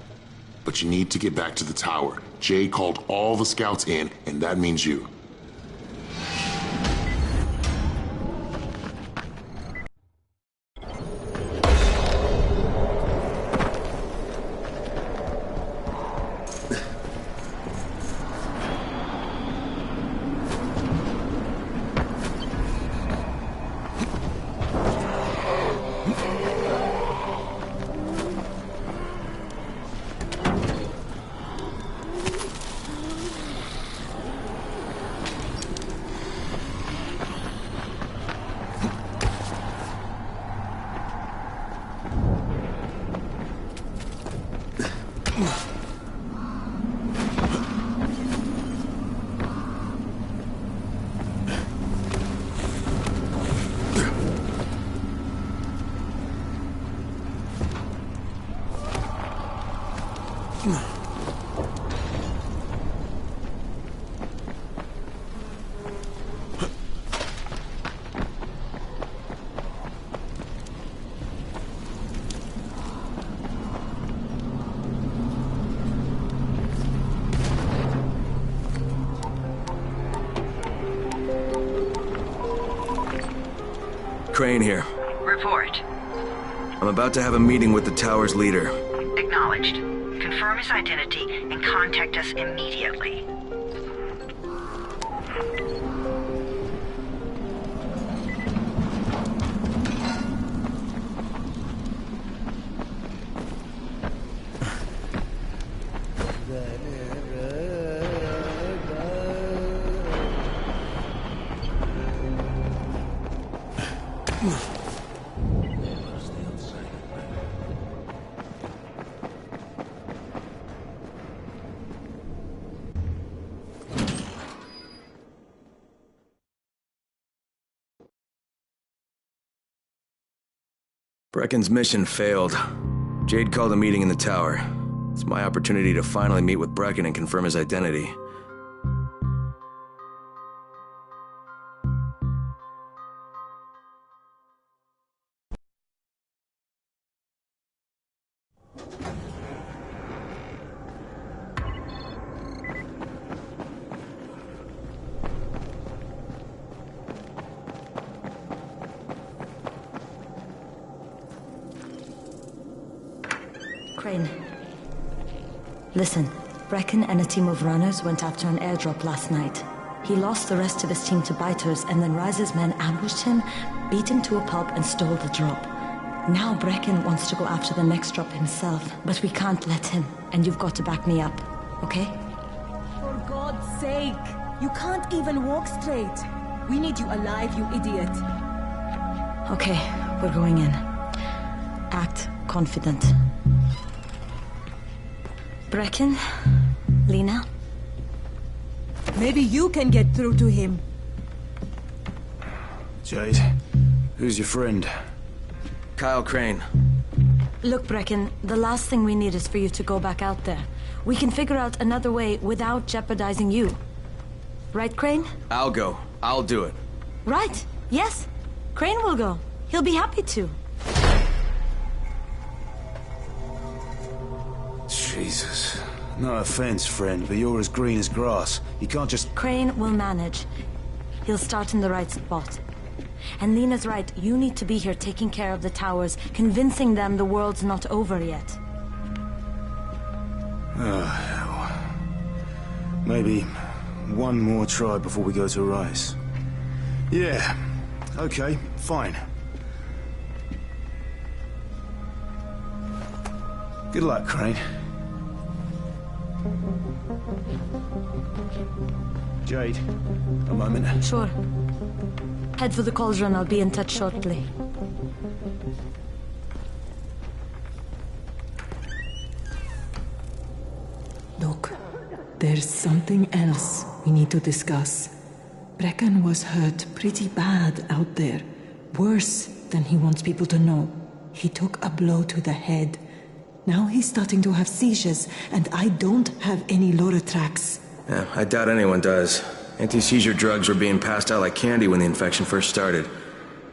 But you need to get back to the tower. Jade called all the scouts in, and that means you. Crane here. Report. I'm about to have a meeting with the tower's leader. Acknowledged. Confirm his identity and contact us immediately. Brecken's mission failed. Jade called a meeting in the tower. It's my opportunity to finally meet with Brecken and confirm his identity. Crane. Listen, Brecken and a team of runners went after an airdrop last night. He lost the rest of his team to biters, and then Rise's men ambushed him, beat him to a pulp, and stole the drop. Now Brecken wants to go after the next drop himself, but we can't let him, and you've got to back me up, okay? For God's sake! You can't even walk straight! We need you alive, you idiot! Okay, we're going in. Act confident. Brecken? Lena? Maybe you can get through to him. Jade, who's your friend? Kyle Crane. Look, Brecken, the last thing we need is for you to go back out there. We can figure out another way without jeopardizing you. Right, Crane? I'll go. I'll do it. Right. Yes. Crane will go. He'll be happy to. Jesus. No offense, friend, but you're as green as grass. You can't just... Crane will manage. He'll start in the right spot. And Lena's right, you need to be here taking care of the towers, convincing them the world's not over yet. Oh, hell. Maybe one more try before we go to Rise. Yeah, okay, fine. Good luck, Crane. Jade, a moment. Sure. Head for the cauldron, I'll be in touch shortly. Look, there's something else we need to discuss. Brecken was hurt pretty bad out there. Worse than he wants people to know. He took a blow to the head. Now he's starting to have seizures, and I don't have any Loratrax. Yeah, I doubt anyone does. Anti-seizure drugs were being passed out like candy when the infection first started.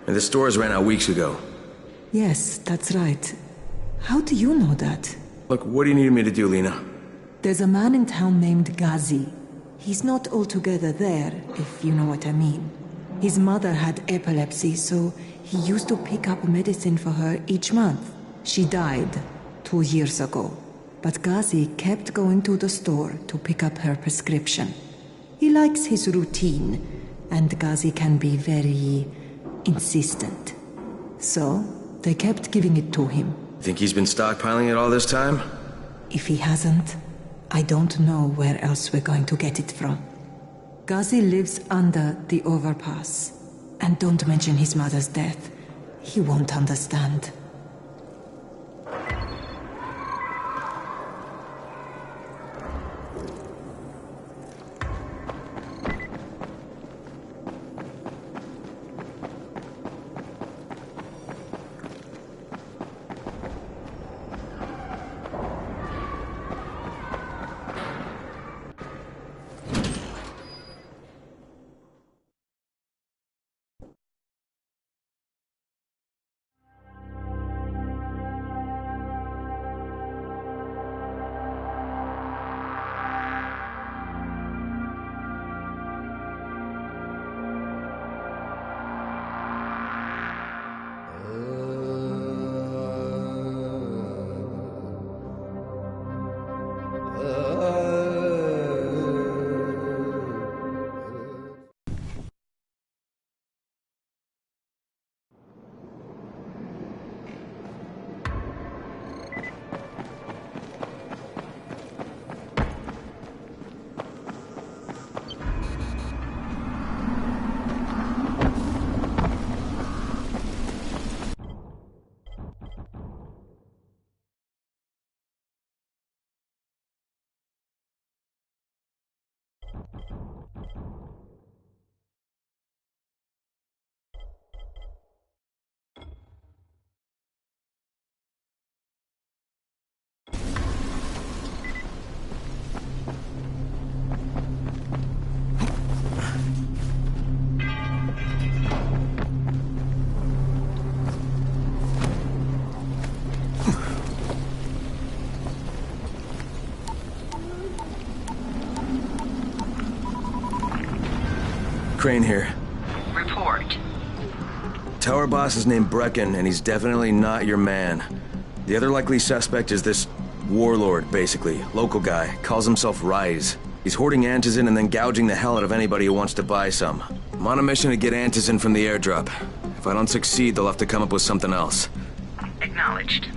And the stores ran out weeks ago. Yes, that's right. How do you know that? Look, what do you need me to do, Lena? There's a man in town named Ghazi. He's not altogether there, if you know what I mean. His mother had epilepsy, so he used to pick up medicine for her each month. She died 2 years ago, but Ghazi kept going to the store to pick up her prescription. He likes his routine, and Ghazi can be very insistent. So, they kept giving it to him. Think he's been stockpiling it all this time? If he hasn't, I don't know where else we're going to get it from. Ghazi lives under the overpass. And don't mention his mother's death. He won't understand. Crane here. Report. Tower boss is named Brecken, and he's definitely not your man. The other likely suspect is this warlord, basically. Local guy. Calls himself Rise. He's hoarding antizin and then gouging the hell out of anybody who wants to buy some. I'm on a mission to get antizin from the airdrop. If I don't succeed, they'll have to come up with something else. Acknowledged.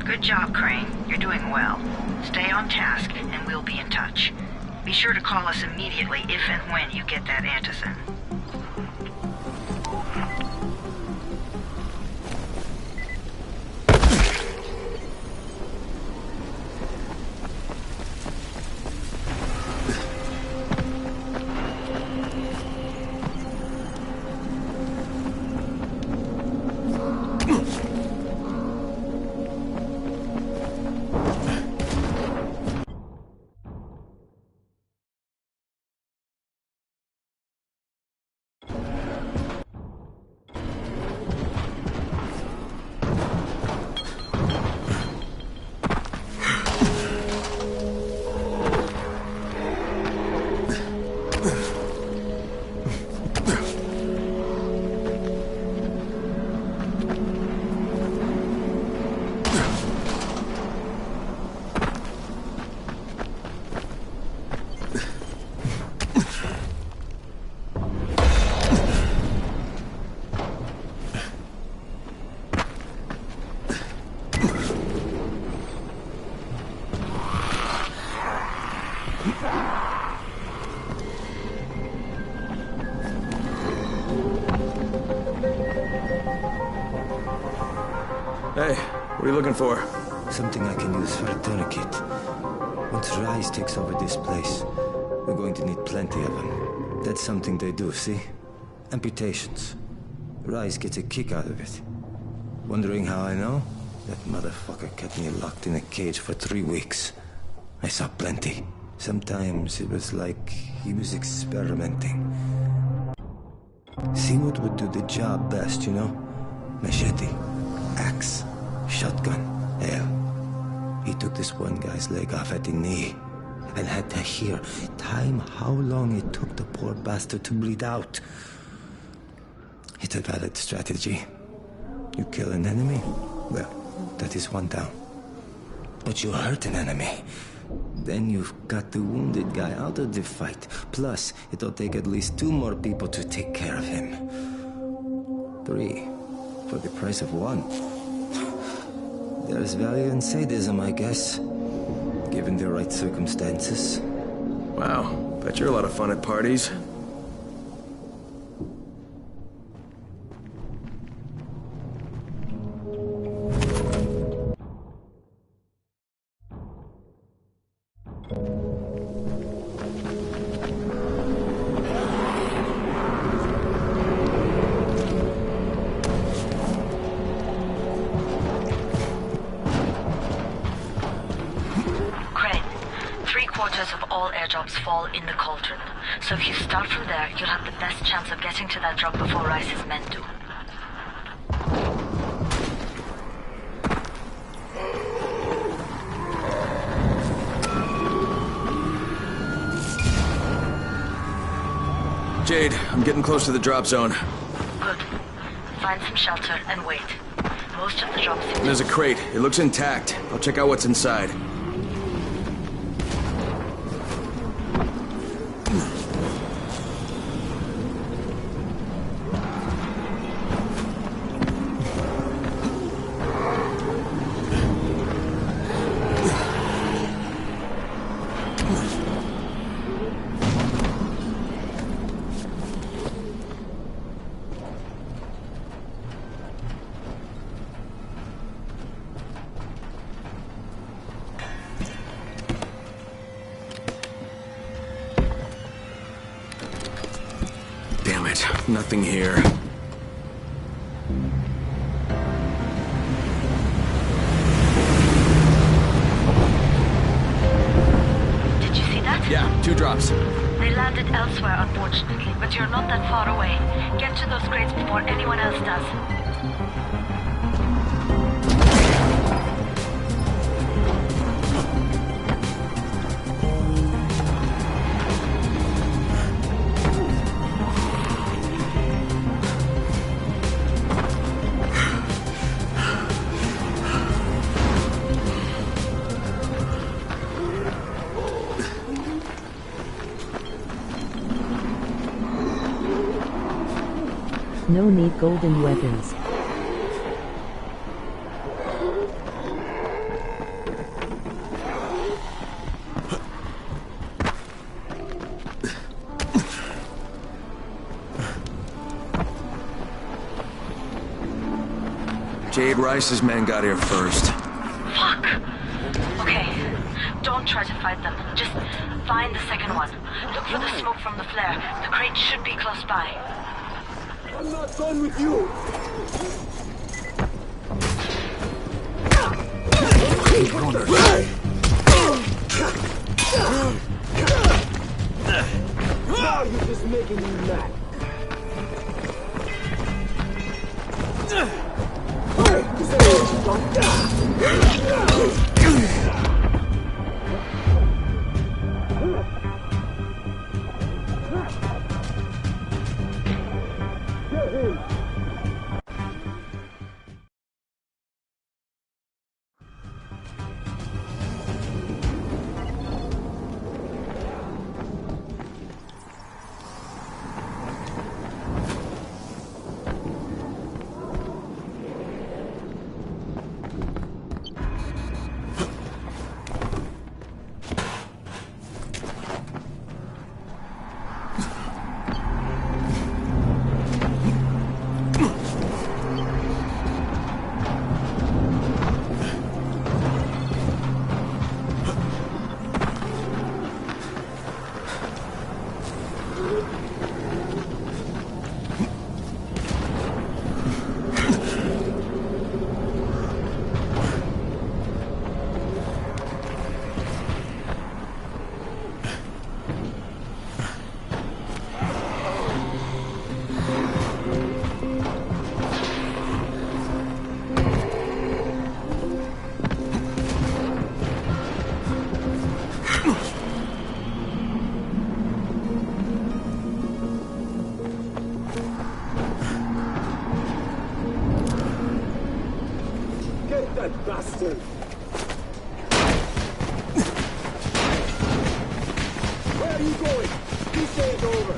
Good job, Crane. You're doing well. Stay on task, and we'll be in touch. Be sure to call us immediately if and when you get that antizin. Hey, what are you looking for? Something I can use for a tourniquet. Once Rise takes over this place, we're going to need plenty of them. That's something they do, see? Amputations. Rise gets a kick out of it. Wondering how I know? That motherfucker kept me locked in a cage for 3 weeks. I saw plenty. Sometimes it was like he was experimenting. See what would do the job best, you know? Machete, axe, shotgun, hell. He took this one guy's leg off at the knee and had to hear time how long it took the poor bastard to bleed out. It's a valid strategy. You kill an enemy, well, that is one down. But you hurt an enemy, then you've got the wounded guy out of the fight. Plus, it'll take at least 2 more people to take care of him. 3, for the price of 1. There's value in sadism, I guess, given the right circumstances. Wow, bet you're a lot of fun at parties. Fall in the cauldron. So if you start from there, you'll have the best chance of getting to that drop before Rice's men do. Jade, I'm getting close to the drop zone. Good. Find some shelter and wait. Most of the drops... There's a crate. It looks intact. I'll check out what's inside. Nothing here. Did you see that? Yeah, 2 drops. They landed elsewhere, unfortunately, but you're not that far away. Get to those crates before anyone else does. No need golden weapons. Jade Rice's men got here first. Fuck! Okay, don't try to fight them. Just find the second one. Look for the smoke from the flare. The crate should be close by. I'm not done with you! Now you're just making me mad. Bastard! Where are you going? This day is over.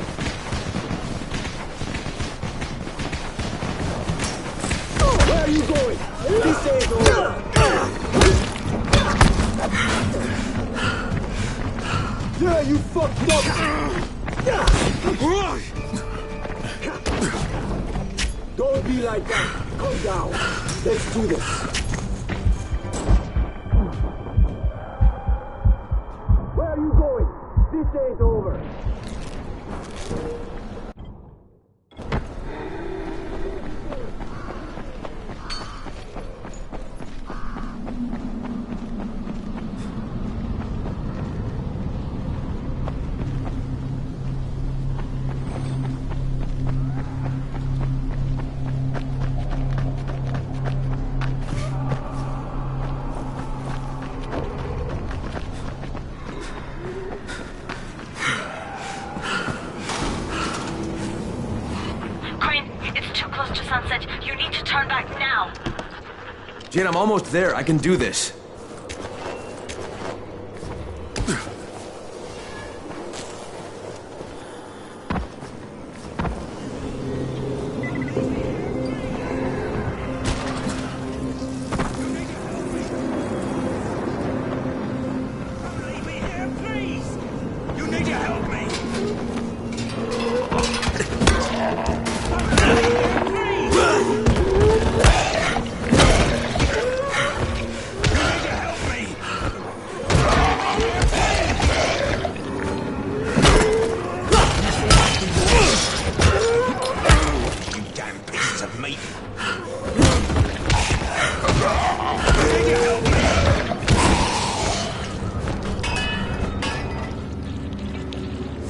Where are you going? This day is over. Yeah, you fucked up. Don't be like that. Calm down. Let's do this. This day's over. Jade, I'm almost there. I can do this.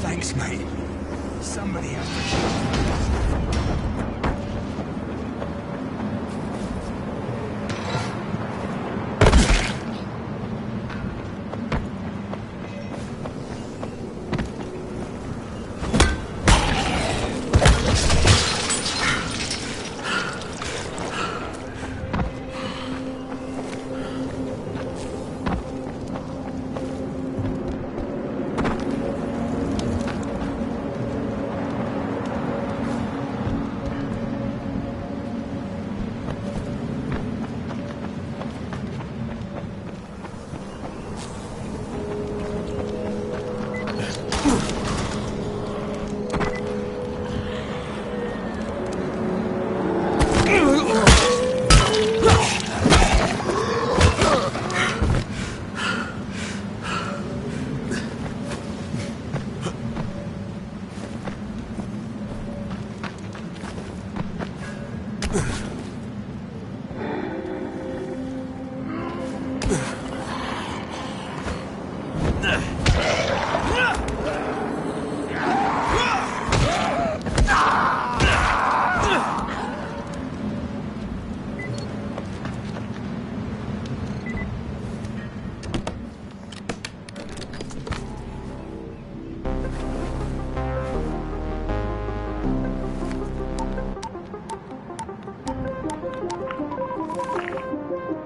Thanks, mate. Somebody has to...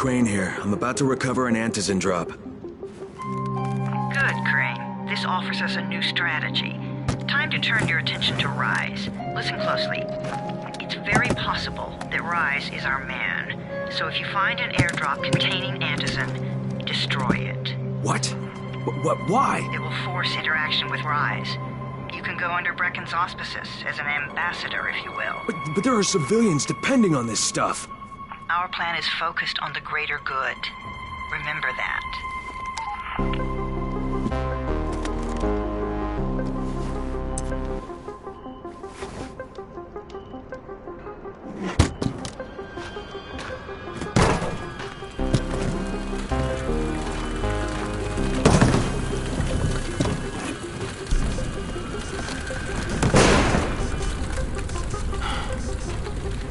Crane here. I'm about to recover an antizin drop. Good, Crane. This offers us a new strategy. Time to turn your attention to Rise. Listen closely. It's very possible that Rise is our man. So if you find an airdrop containing antizin, destroy it. What? Why? It will force interaction with Rise. You can go under Brecken's auspices as an ambassador, if you will. But there are civilians depending on this stuff. Our plan is focused on the greater good. Remember that.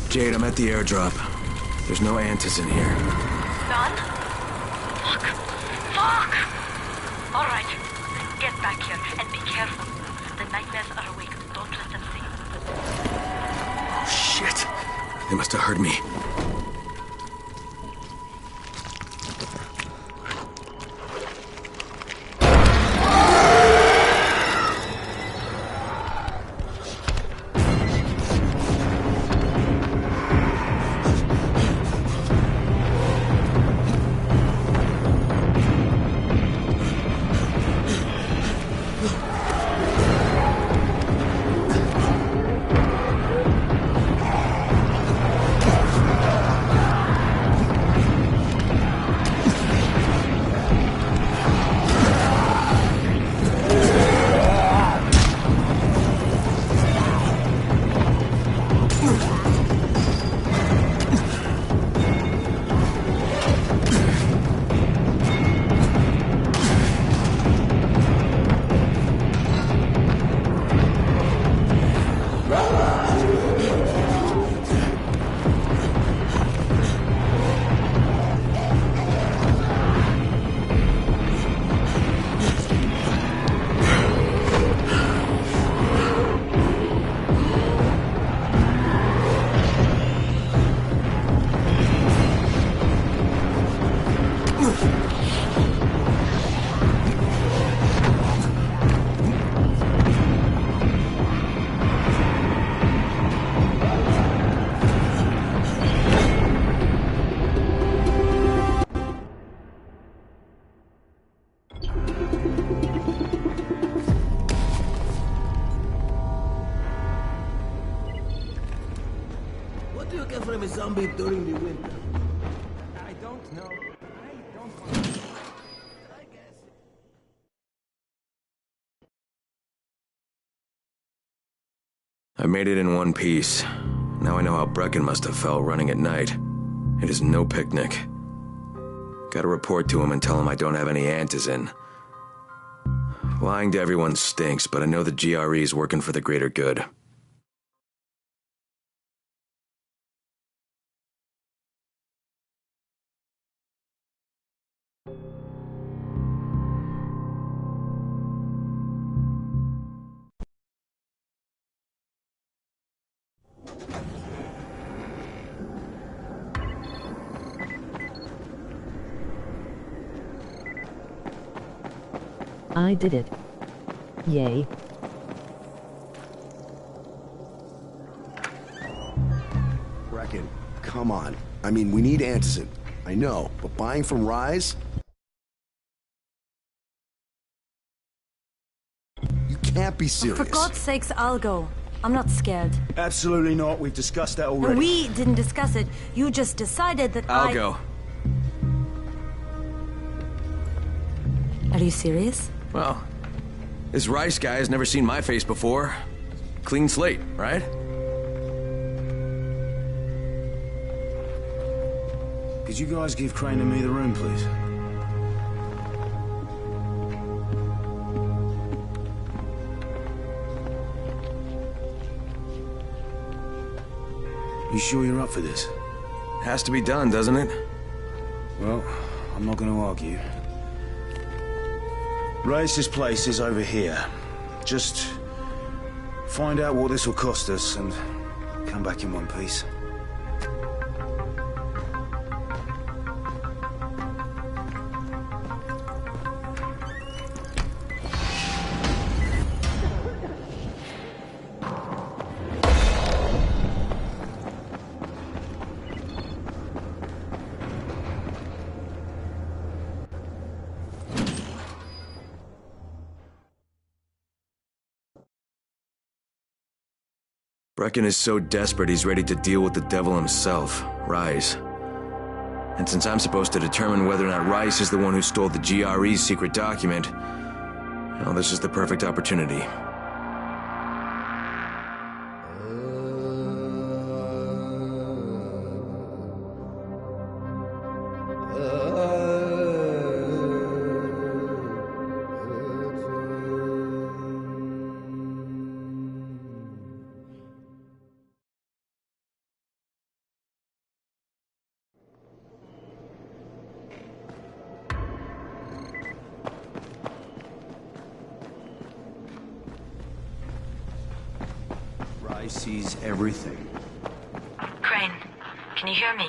Jade, I'm at the airdrop. There's no antizin here. None? Fuck! Fuck! All right, get back here and be careful. The nightmares are awake. Don't let them see you. Oh, shit. They must have heard me. What do you get from a zombie during the winter? I don't know. I made it in one piece. Now I know how Brecken must have felt running at night. It is no picnic. Gotta report to him and tell him I don't have any antizin. Lying to everyone stinks, but I know the GRE is working for the greater good. I did it. Yay. Brecken, come on. I mean, we need antizin. I know, but buying from Rise? You can't be serious. For God's sakes, I'll go. I'm not scared. Absolutely not. We've discussed that already. We didn't discuss it. You just decided that I'll go. Are you serious? Well, this Rice guy has never seen my face before. Clean slate, right? Could you guys give Crane and me the room, please? You sure you're up for this? Has to be done, doesn't it? Well, I'm not going to argue. Race's place is over here. Just find out what this will cost us and come back in one piece. Brecken is so desperate he's ready to deal with the devil himself, Rais. And since I'm supposed to determine whether or not Rais is the one who stole the GRE's secret document, well, this is the perfect opportunity. Sees everything. Crane, can you hear me?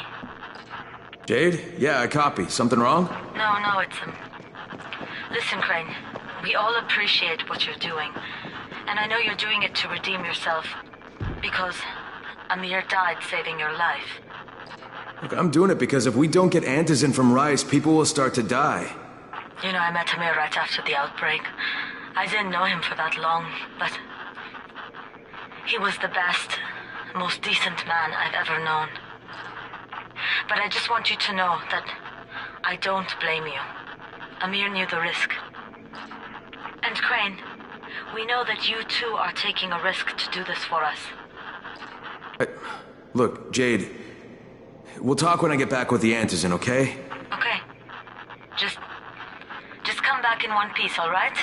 Jade? Yeah, I copy. Something wrong? No, it's Listen, Crane, we all appreciate what you're doing. And I know you're doing it to redeem yourself. Because Amir died saving your life. Look, I'm doing it because if we don't get Antizin from Rais, people will start to die. You know, I met Amir right after the outbreak. I didn't know him for that long, but he was the best, most decent man I've ever known. But I just want you to know that I don't blame you. Amir knew the risk. And Crane, we know that you too are taking a risk to do this for us. Look, Jade, we'll talk when I get back with the Antizin, okay? Okay. Just come back in one piece, all right?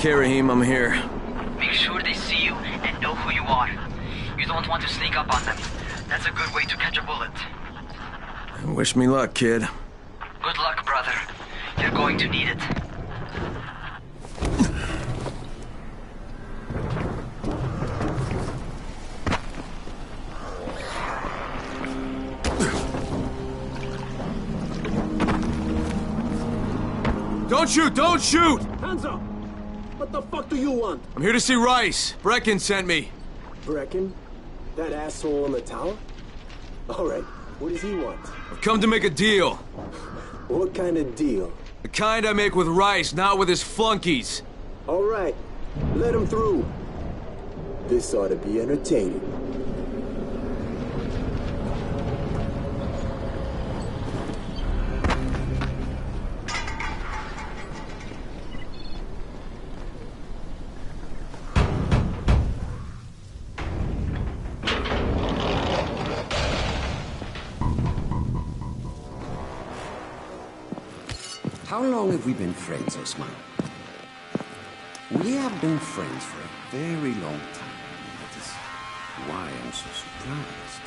Okay, Rahim, I'm here. Make sure they see you and know who you are. You don't want to sneak up on them. That's a good way to catch a bullet. Wish me luck, kid. Good luck, brother. You're going to need it. Don't shoot! Don't shoot! Hands up! What the fuck do you want? I'm here to see Rais. Brecken sent me. Brecken? That asshole in the tower? Alright, what does he want? I've come to make a deal. What kind of deal? The kind I make with Rais, not with his flunkies. Alright, let him through. This ought to be entertaining. How long have we been friends, Osman? We have been friends for a very long time. That is why I'm so surprised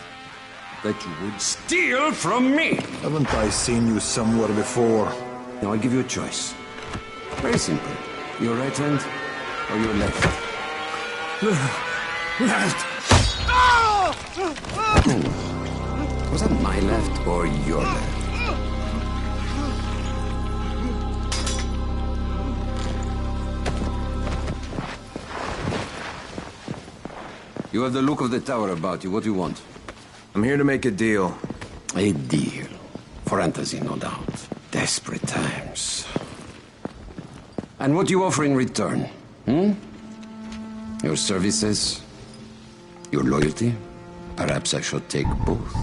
that you would steal from me. Haven't I seen you somewhere before? Now I'll give you a choice. Very simple. Your right hand or your left? Left! Was that my left or your left? You have the look of the tower about you. What do you want? I'm here to make a deal. A deal. For Antizin, no doubt. Desperate times. And what do you offer in return? Your services? Your loyalty? Perhaps I should take both.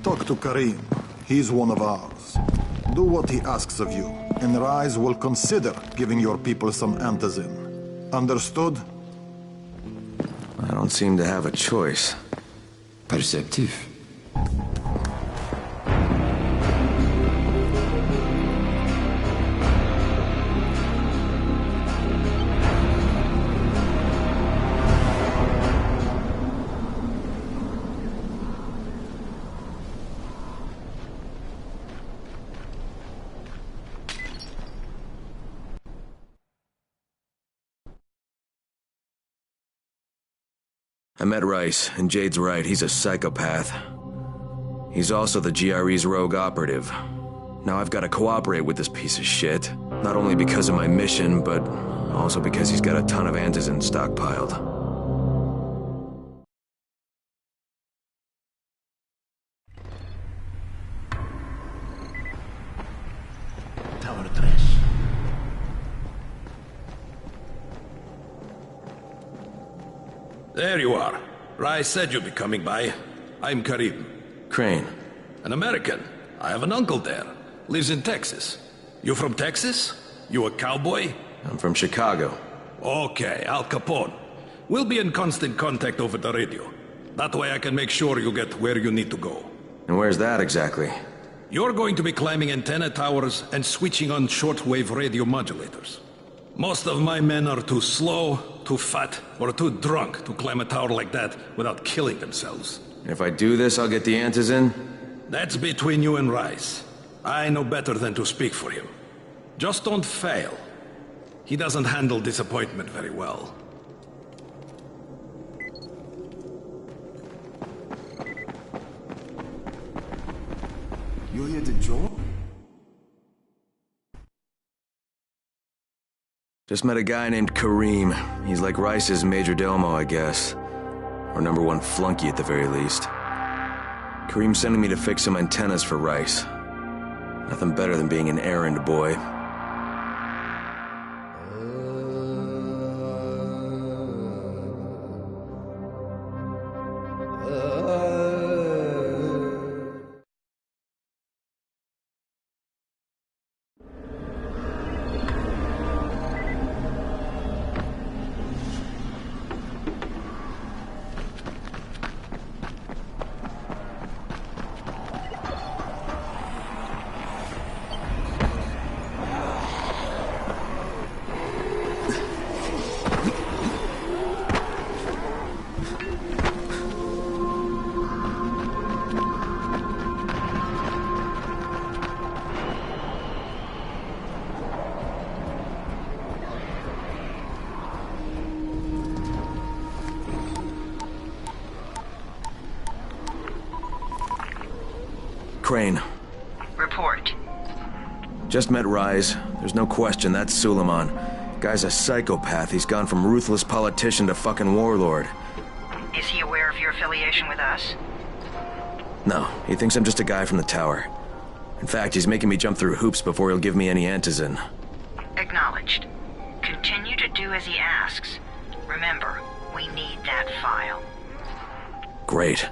Talk to Karim. He's one of ours. Do what he asks of you, and Rais will consider giving your people some Antizin. Understood? I don't seem to have a choice. Perceptive. I met Rais, and Jade's right, he's a psychopath. He's also the GRE's rogue operative. Now I've got to cooperate with this piece of shit. Not only because of my mission, but also because he's got a ton of Antizin stockpiled. Tower 3. There you are. Rais said you'd be coming by. I'm Karim. Crane. An American. I have an uncle there. Lives in Texas. You from Texas? You a cowboy? I'm from Chicago. Okay, Al Capone. We'll be in constant contact over the radio. That way I can make sure you get where you need to go. And where's that exactly? You're going to be climbing antenna towers and switching on shortwave radio modulators. Most of my men are too slow, too fat, or too drunk to climb a tower like that without killing themselves. If I do this, I'll get the Antizin? That's between you and Rais. I know better than to speak for him. Just don't fail. He doesn't handle disappointment very well. You're here to join? Just met a guy named Karim. He's like Rice's major domo, I guess. Or number one flunky at the very least. Karim's sending me to fix some antennas for Rice. Nothing better than being an errand boy. Crane. Report. Just met Rais. There's no question that's Suleiman. Guy's a psychopath. He's gone from ruthless politician to fucking warlord. Is he aware of your affiliation with us? No, he thinks I'm just a guy from the tower. In fact, he's making me jump through hoops before he'll give me any Antizin. Acknowledged. Continue to do as he asks. Remember, we need that file. Great.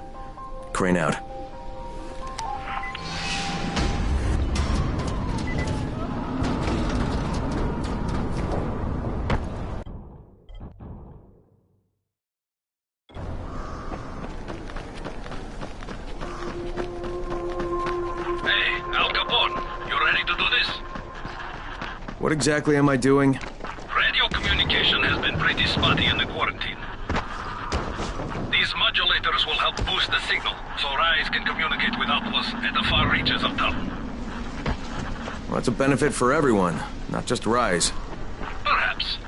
Crane out. What exactly am I doing? Radio communication has been pretty spotty in the quarantine. These modulators will help boost the signal, so Rise can communicate with outposts at the far reaches of town. Well, that's a benefit for everyone, not just Rise. Perhaps.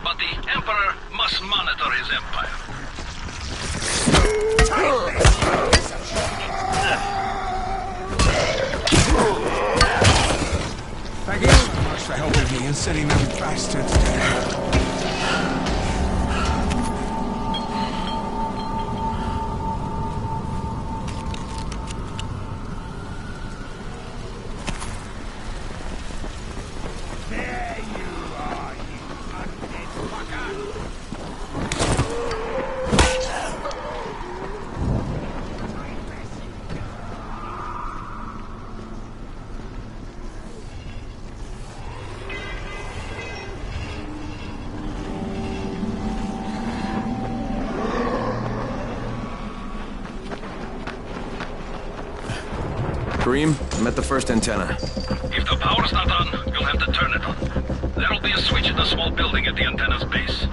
But the Emperor must monitor his empire. Thank you so much for helping me and setting them bastards down. Karim, I'm at the first antenna. If the power's not on, you'll have to turn it on. There'll be a switch in the small building at the antenna's base.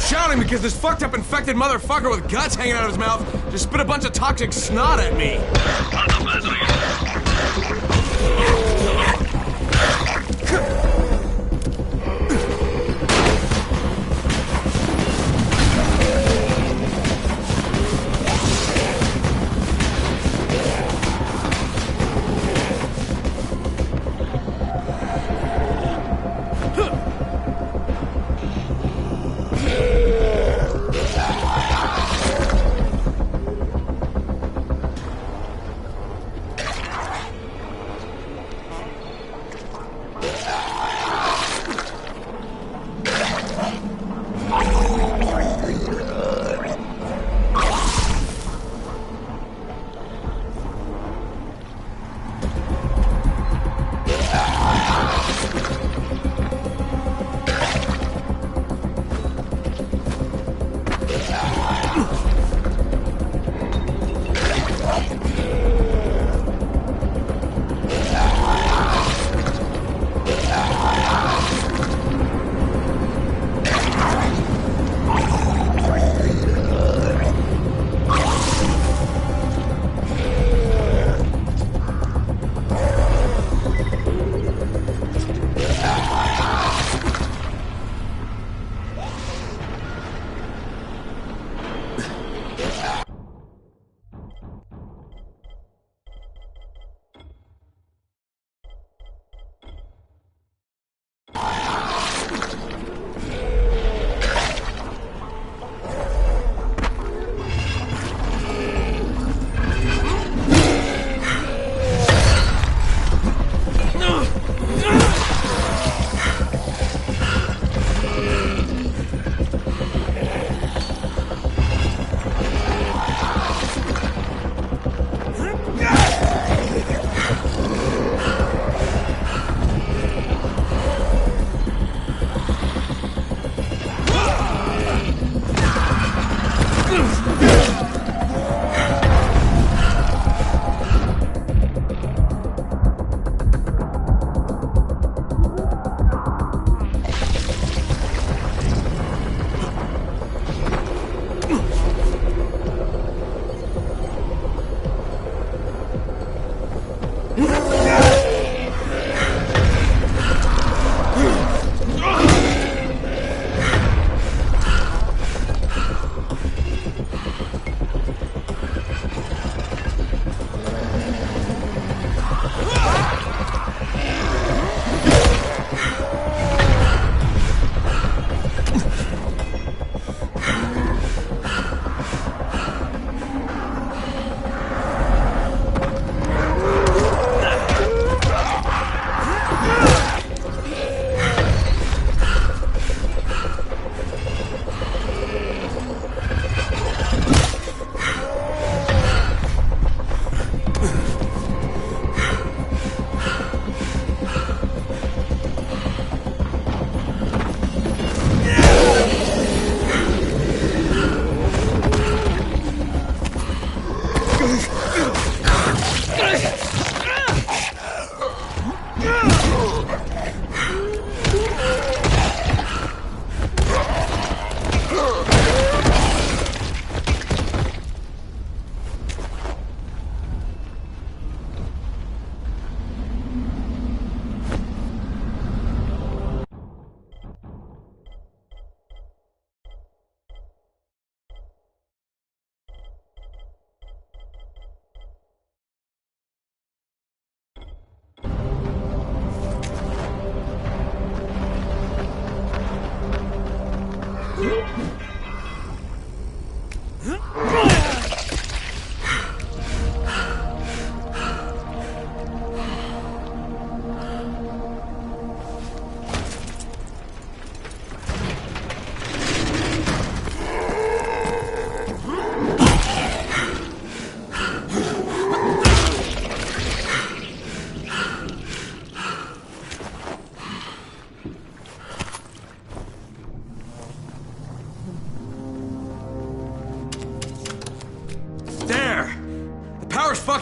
shouting because this fucked up infected motherfucker with guts hanging out of his mouth just spit a bunch of toxic snot at me.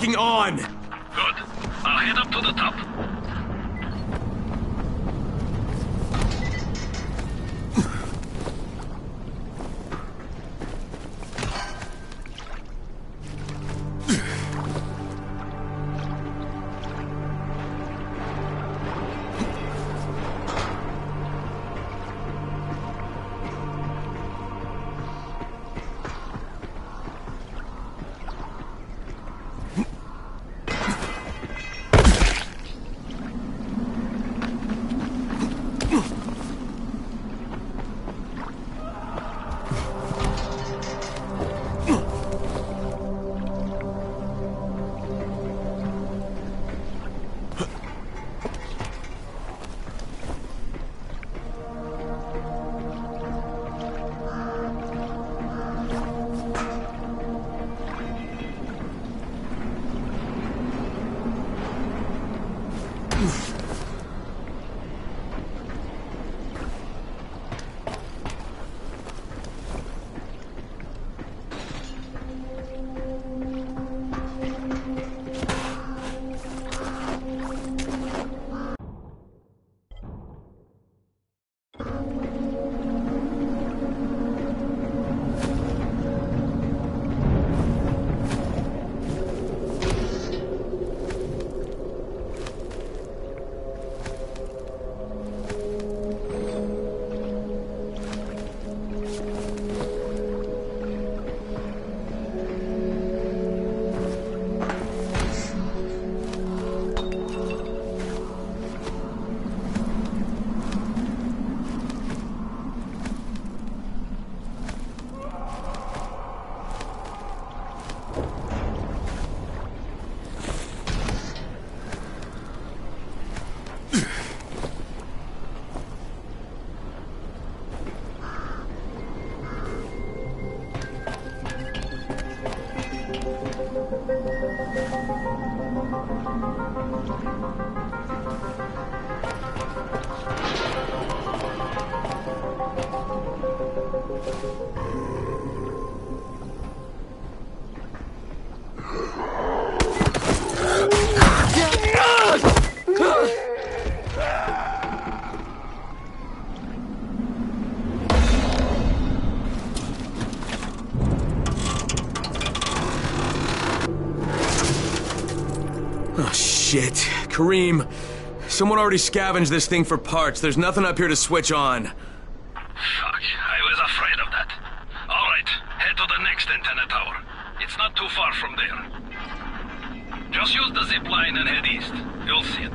fucking on! Good. I'll head up to the top. Shit. Kareem, someone already scavenged this thing for parts. There's nothing up here to switch on. Fuck, I was afraid of that. All right, head to the next antenna tower. It's not too far from there. Just use the zip line and head east. You'll see it.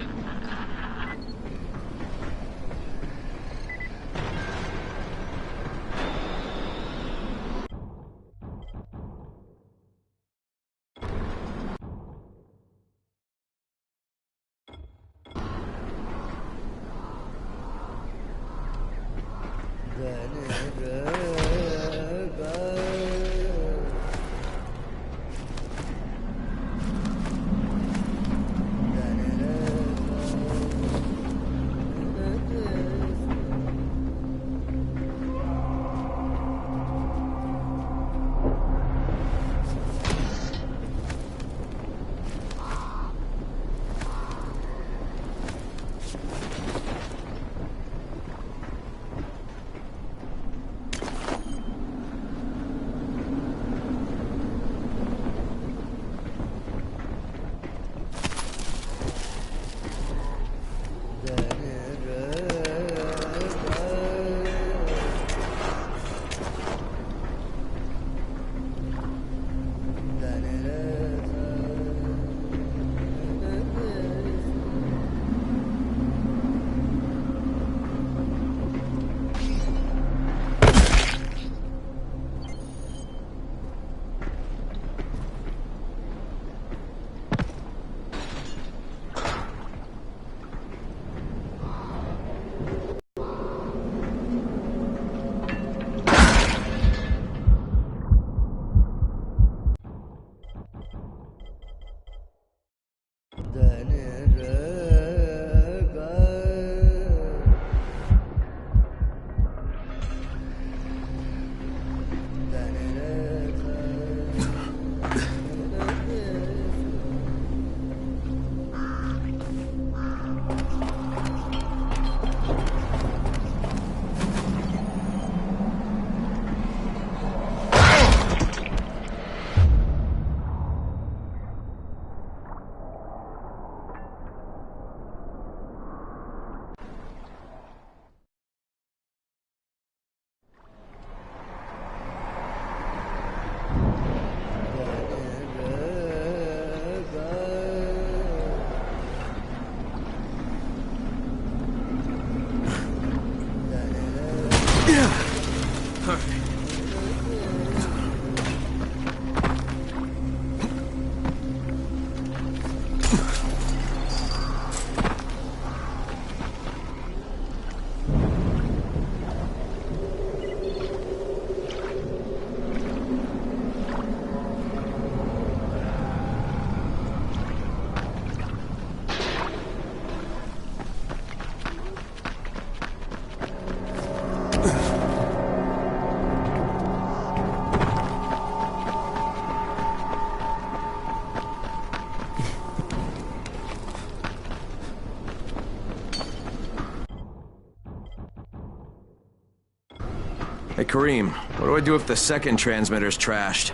Hey, Kareem, what do I do if the second transmitter's trashed?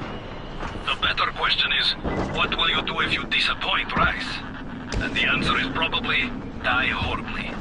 The better question is, what will you do if you disappoint Rice? And the answer is probably, die horribly.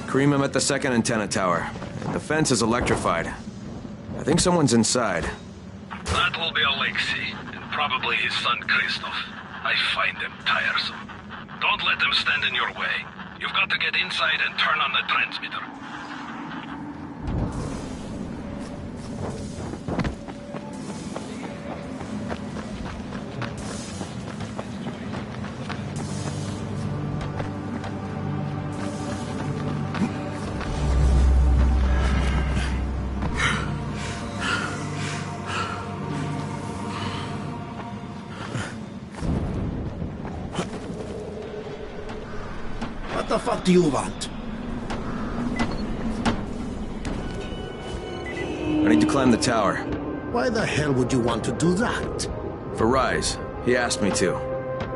Kareem, I'm at the second antenna tower. The fence is electrified. I think someone's inside. That will be Alexei, and probably his son Christoph. I find them tiresome. Don't let them stand in your way. You've got to get inside and turn on the transmitter. What the fuck do you want? I need to climb the tower. Why the hell would you want to do that? For Rise. He asked me to.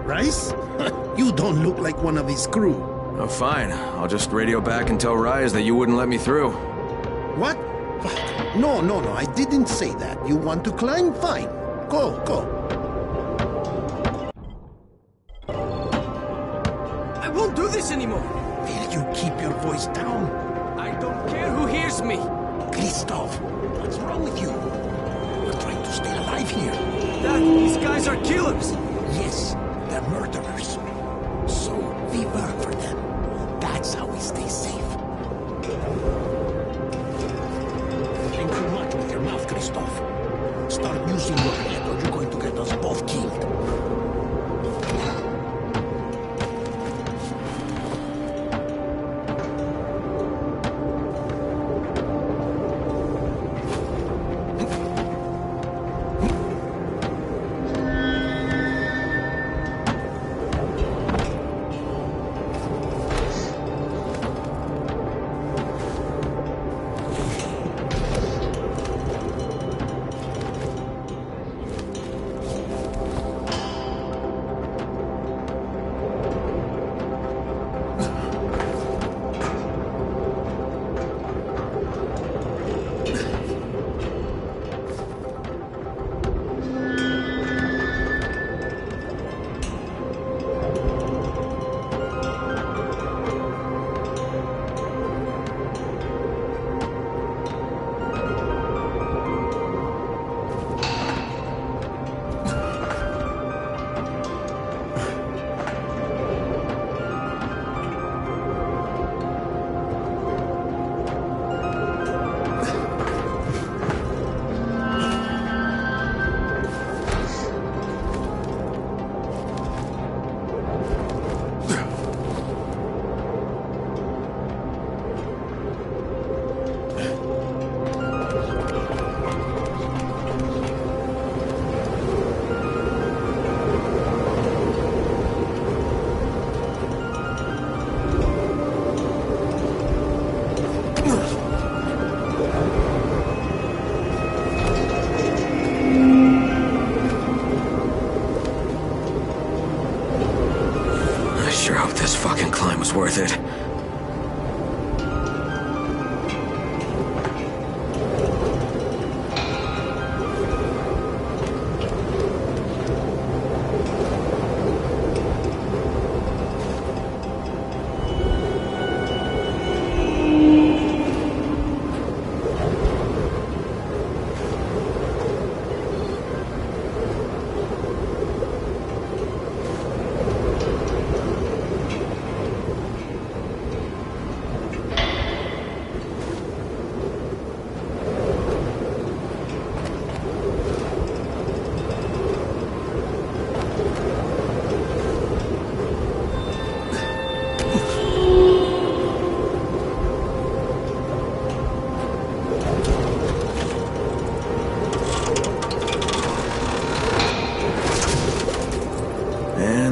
Rise? You don't look like one of his crew. Oh, fine. I'll just radio back and tell Rise that you wouldn't let me through. What? No, I didn't say that. You want to climb? Fine. Go. I won't do this anymore! Will you keep your voice down? I don't care who hears me! Christoph, what's wrong with you? We're trying to stay alive here. Dad, these guys are killers! Yes, they're murderers. So, we work for them. That's how we stay safe. Think too much with your mouth, Christoph. Start using your head or you're going to get us both killed. Worth it.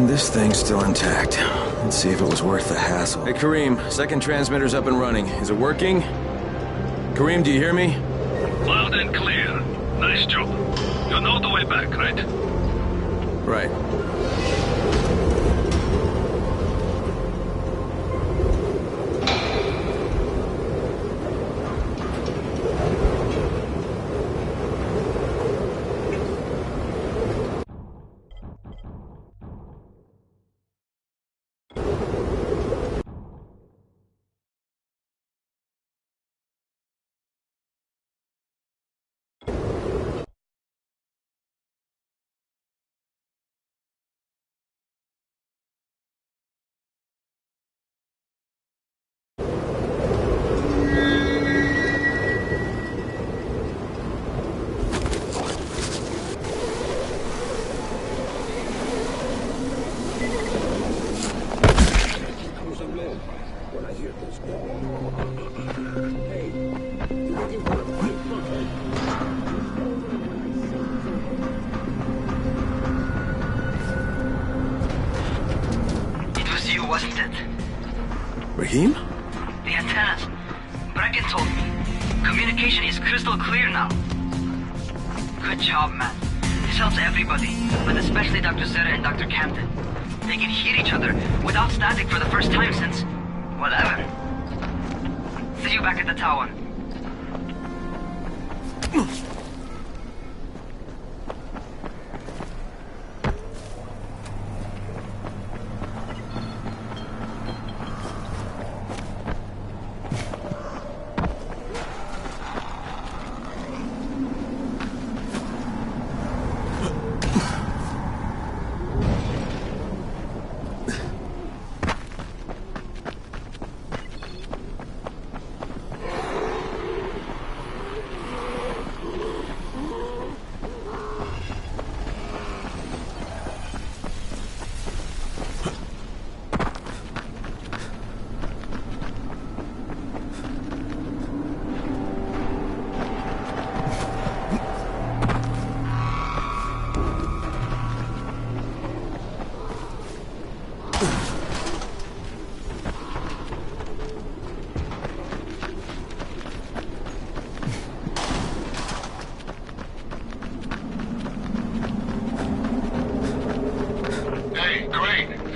This thing's still intact. Let's see if it was worth the hassle. Hey, Kareem, second transmitter's up and running. Is it working? Kareem, do you hear me? Loud and clear. Nice job. You know the way back, right? Right. when I hear this. Hey, you looking for a fight, fuckhead? It was you, wasn't it? Rahim? The antennas. Bracken told me. Communication is crystal clear now. Good job, man. This helps everybody, but especially Dr. Zeta and Dr. Camden. They can hear each other without static for the first time since... whatever. See you back at the tower.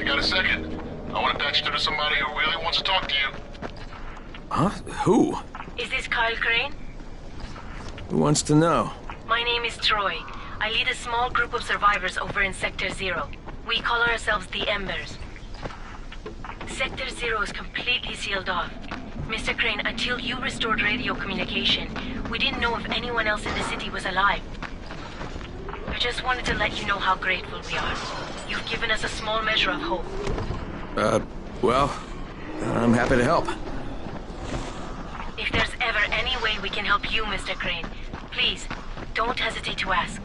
A second. I want to patch you to somebody who really wants to talk to you. Huh? Who? Is this Kyle Crane? Who wants to know? My name is Troy. I lead a small group of survivors over in Sector Zero. We call ourselves the Embers. Sector Zero is completely sealed off. Mr. Crane, until you restored radio communication, we didn't know if anyone else in the city was alive. I just wanted to let you know how grateful we are. You've given us a small measure of hope. Well, I'm happy to help. If there's ever any way we can help you, Mr. Crane, please, don't hesitate to ask.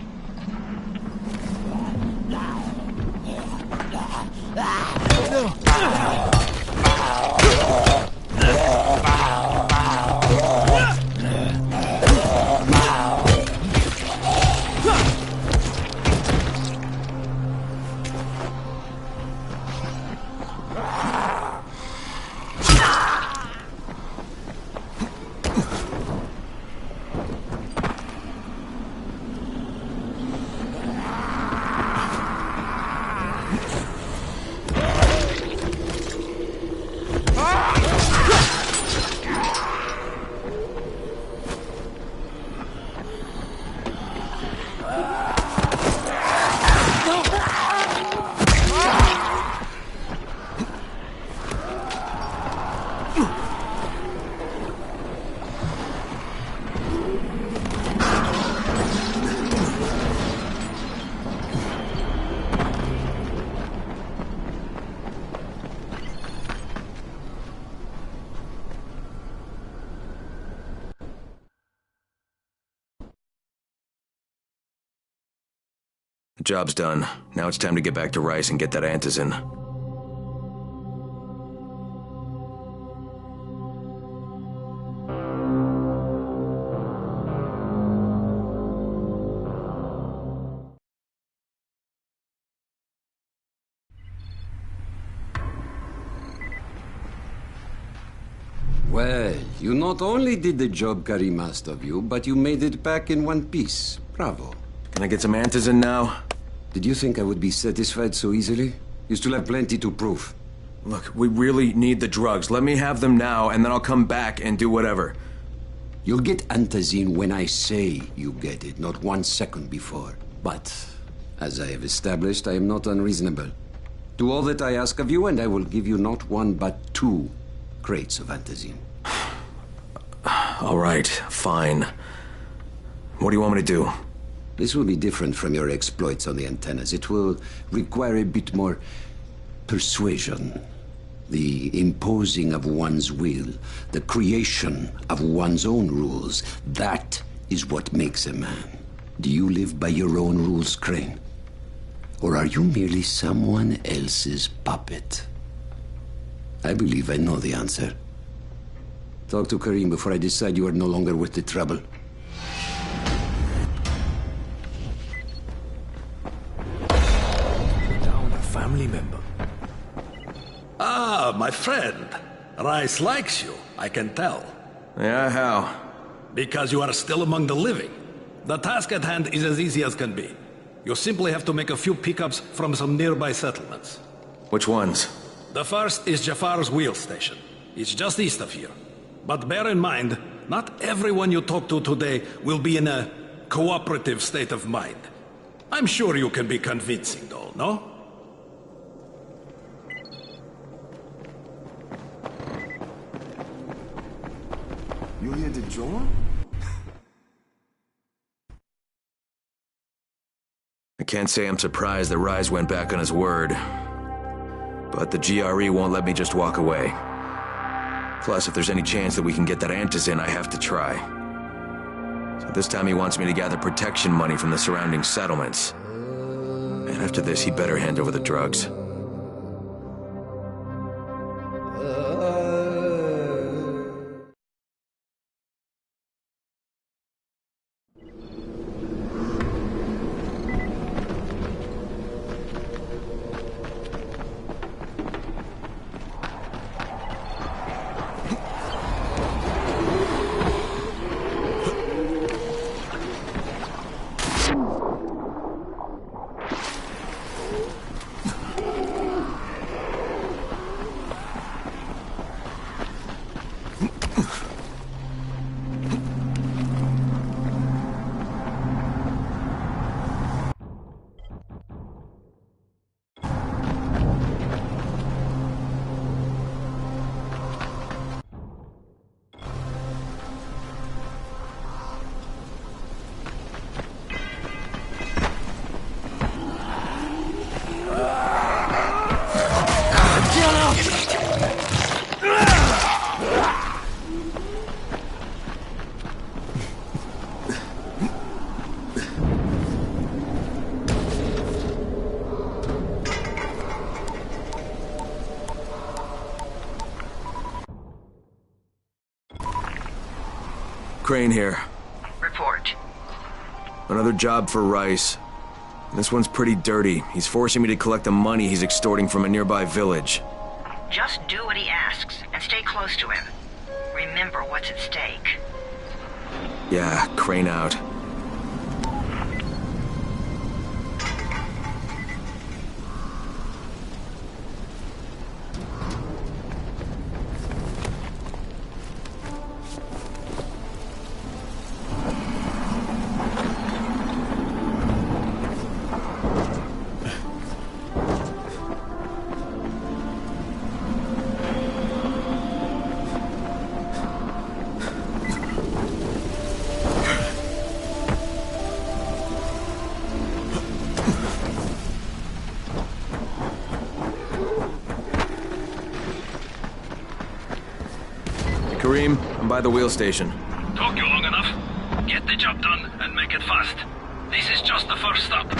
The job's done. Now it's time to get back to Rice and get that antizin. Well, you not only did the job Karim asked of you, but you made it back in one piece. Bravo. Can I get some antizin now? Did you think I would be satisfied so easily? You still have plenty to prove. Look, we really need the drugs. Let me have them now, and then I'll come back and do whatever. You'll get antizin when I say you get it, not 1 second before. But, as I have established, I am not unreasonable. Do all that I ask of you, and I will give you not 1 but 2 crates of antizin. All right, fine. What do you want me to do? This will be different from your exploits on the antennas. It will require a bit more persuasion. The imposing of one's will, the creation of one's own rules. That is what makes a man. Do you live by your own rules, Crane? Or are you merely someone else's puppet? I believe I know the answer. Talk to Karim before I decide you are no longer worth the trouble. Down a family member. Ah, my friend. Rice likes you, I can tell. Yeah, how? Because you are still among the living. The task at hand is as easy as can be. You simply have to make a few pickups from some nearby settlements. Which ones? The first is Jafar's wheel station. It's just east of here. But bear in mind, not everyone you talk to today will be in a cooperative state of mind. I'm sure you can be convincing though, no? You here to join? I can't say I'm surprised that Rise went back on his word. But the GRE won't let me just walk away. Plus, if there's any chance that we can get that Antizin, I have to try. So this time he wants me to gather protection money from the surrounding settlements. And after this, he better hand over the drugs. Crane here. Report. Another job for Rice. This one's pretty dirty. He's forcing me to collect the money he's extorting from a nearby village. Just do what he asks, and stay close to him. Remember what's at stake. Yeah, Crane out. Karim, I'm by the wheel station. Took you long enough. Get the job done and make it fast. This is just the first stop.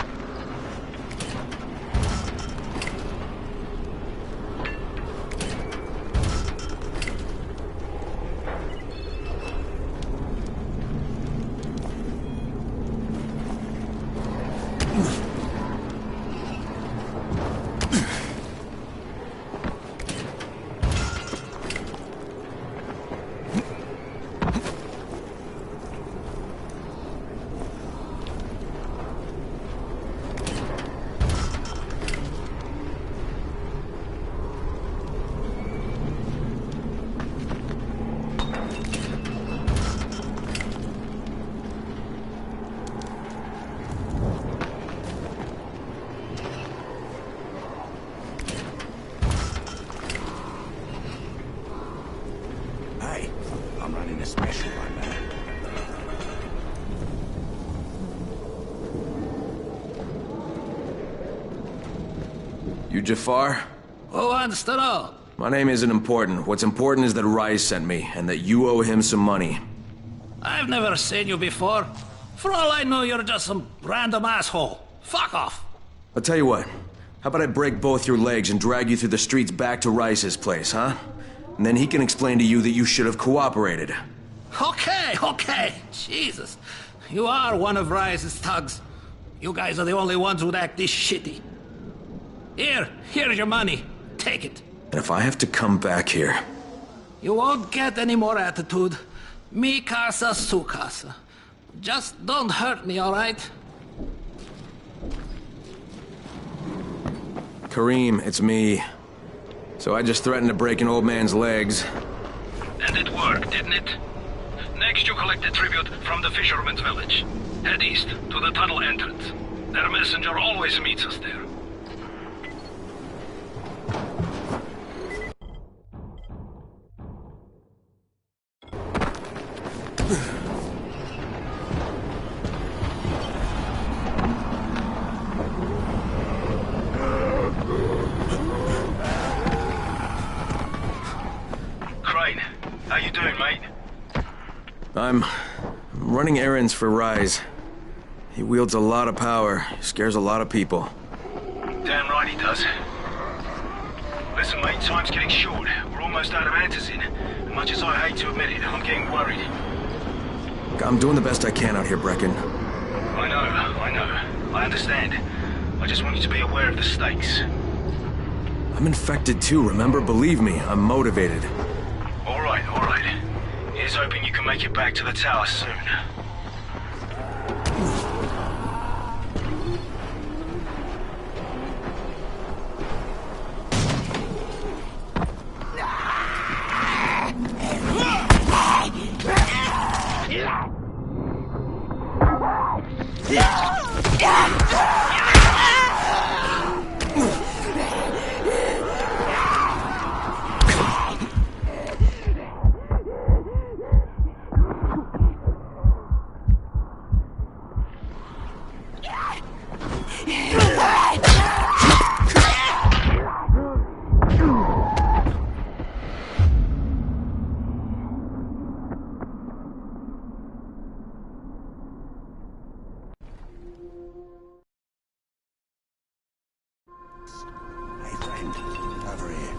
I'm running a special one, man. You Jafar? Who wants to know? My name isn't important. What's important is that Rise sent me, and that you owe him some money. I've never seen you before. For all I know, you're just some random asshole. Fuck off. I'll tell you what. How about I break both your legs and drag you through the streets back to Rice's place, huh? And then he can explain to you that you should have cooperated. Okay. Jesus. You are one of Rice's thugs. You guys are the only ones who'd act this shitty. Here's your money. Take it. And if I have to come back here... You won't get any more attitude. Mi casa, su casa. Just don't hurt me, all right? Karim, it's me. So I just threatened to break an old man's legs. And it worked, didn't it? Next you collect the tribute from the fisherman's village. Head east, to the tunnel entrance. Their messenger always meets us there. How you doing, mate? I'm running errands for Rise. He wields a lot of power, scares a lot of people. Damn right he does. Listen, mate, time's getting short. We're almost out of Antizin. And much as I hate to admit it, I'm getting worried. I'm doing the best I can out here, Brecken. I know. I understand. I just want you to be aware of the stakes. I'm infected too, remember? Believe me, I'm motivated. All right. Here's hoping you can make it back to the tower soon. Hey, friend. Over here.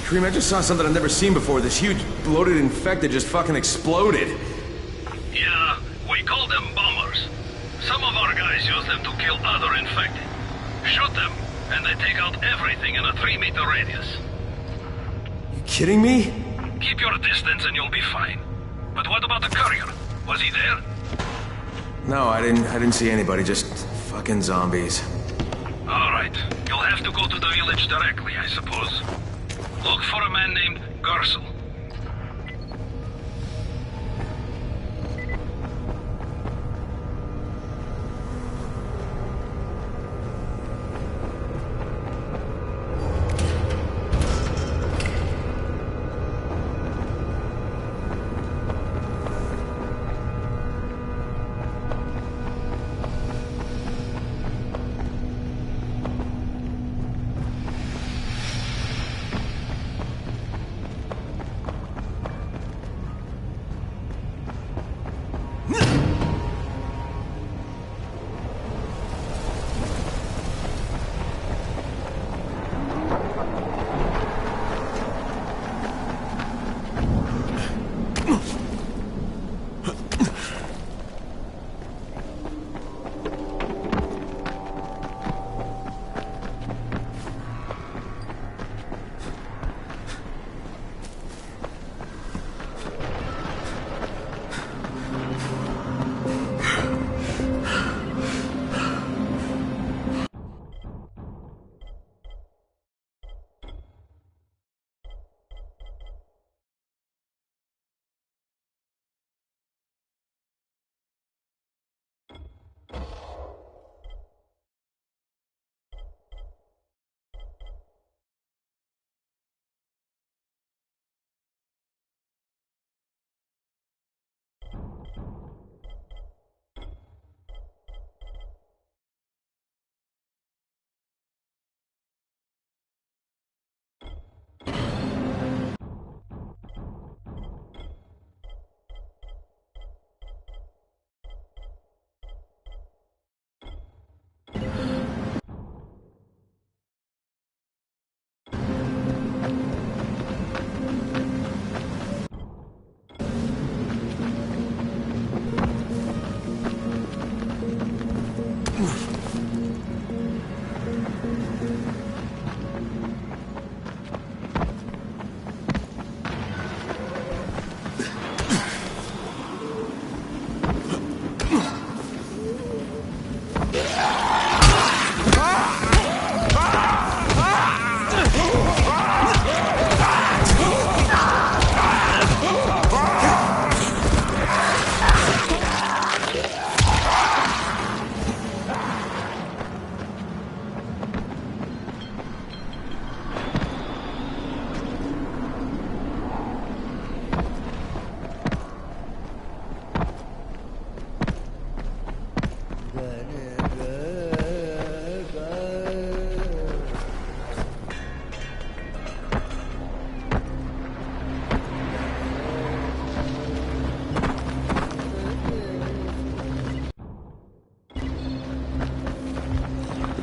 Karim, I just saw something I've never seen before. This huge, bloated infected just fucking exploded. Yeah, we call them bombers. Some of our guys use them to kill other infected. Shoot them, and they take out everything in a 3-meter radius. You kidding me? Keep your distance and you'll be fine. But what about the courier? Was he there? No, I didn't see anybody, just fucking zombies. All right. You'll have to go to the village directly, I suppose. Look for a man named Gersel.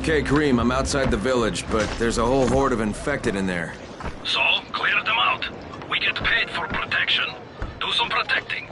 Okay, Kareem, I'm outside the village, but there's a whole horde of infected in there. So, clear them out. We get paid for protection. Do some protecting.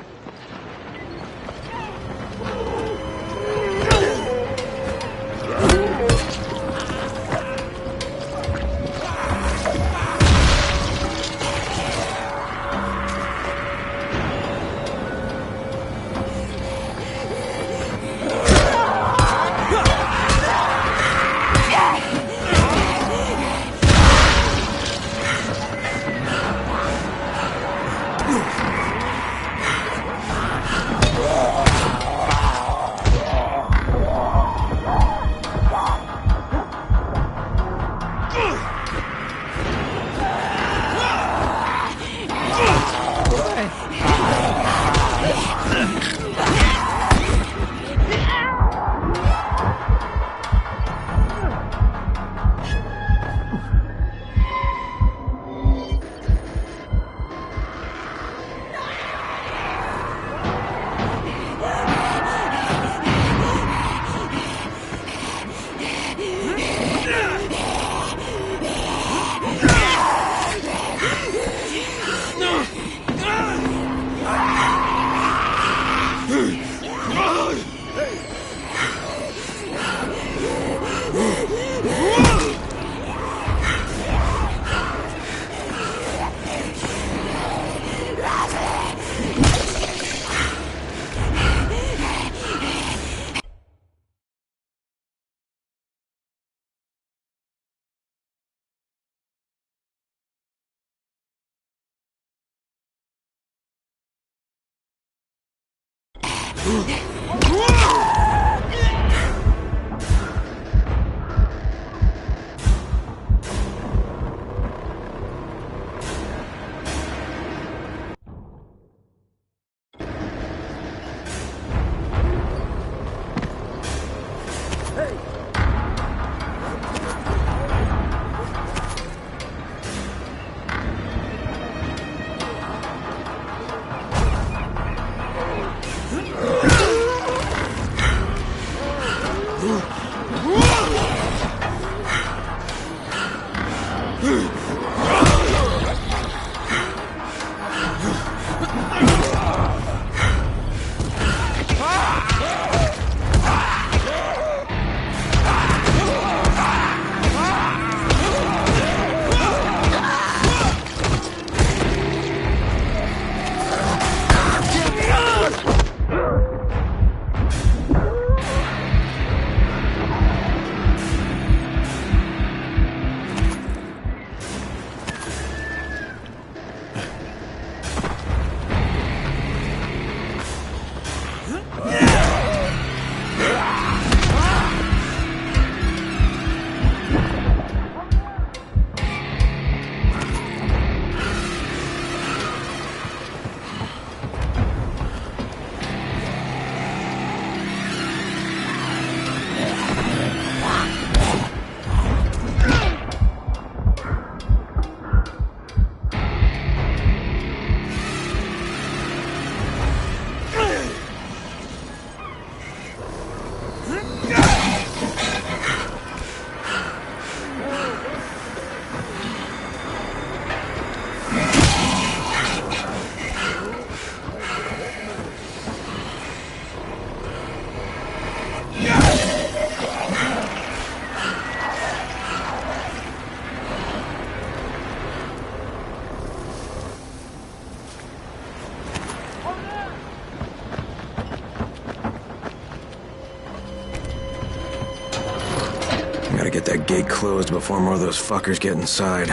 Get that gate closed before more of those fuckers get inside.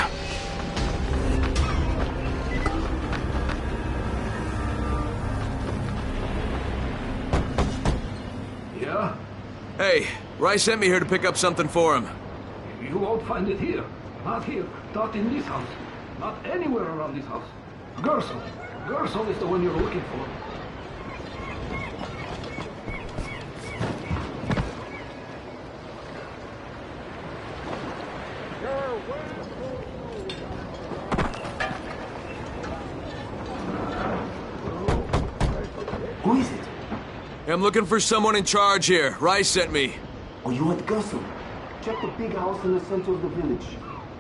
Yeah? Hey, Rice sent me here to pick up something for him. You won't find it here. Not here. Not in this house. Not anywhere around this house. Gerson. Gerson is the one you're looking for. Who is it? I'm looking for someone in charge here. Rice sent me. Oh, you want Gerson? Check the big house in the center of the village.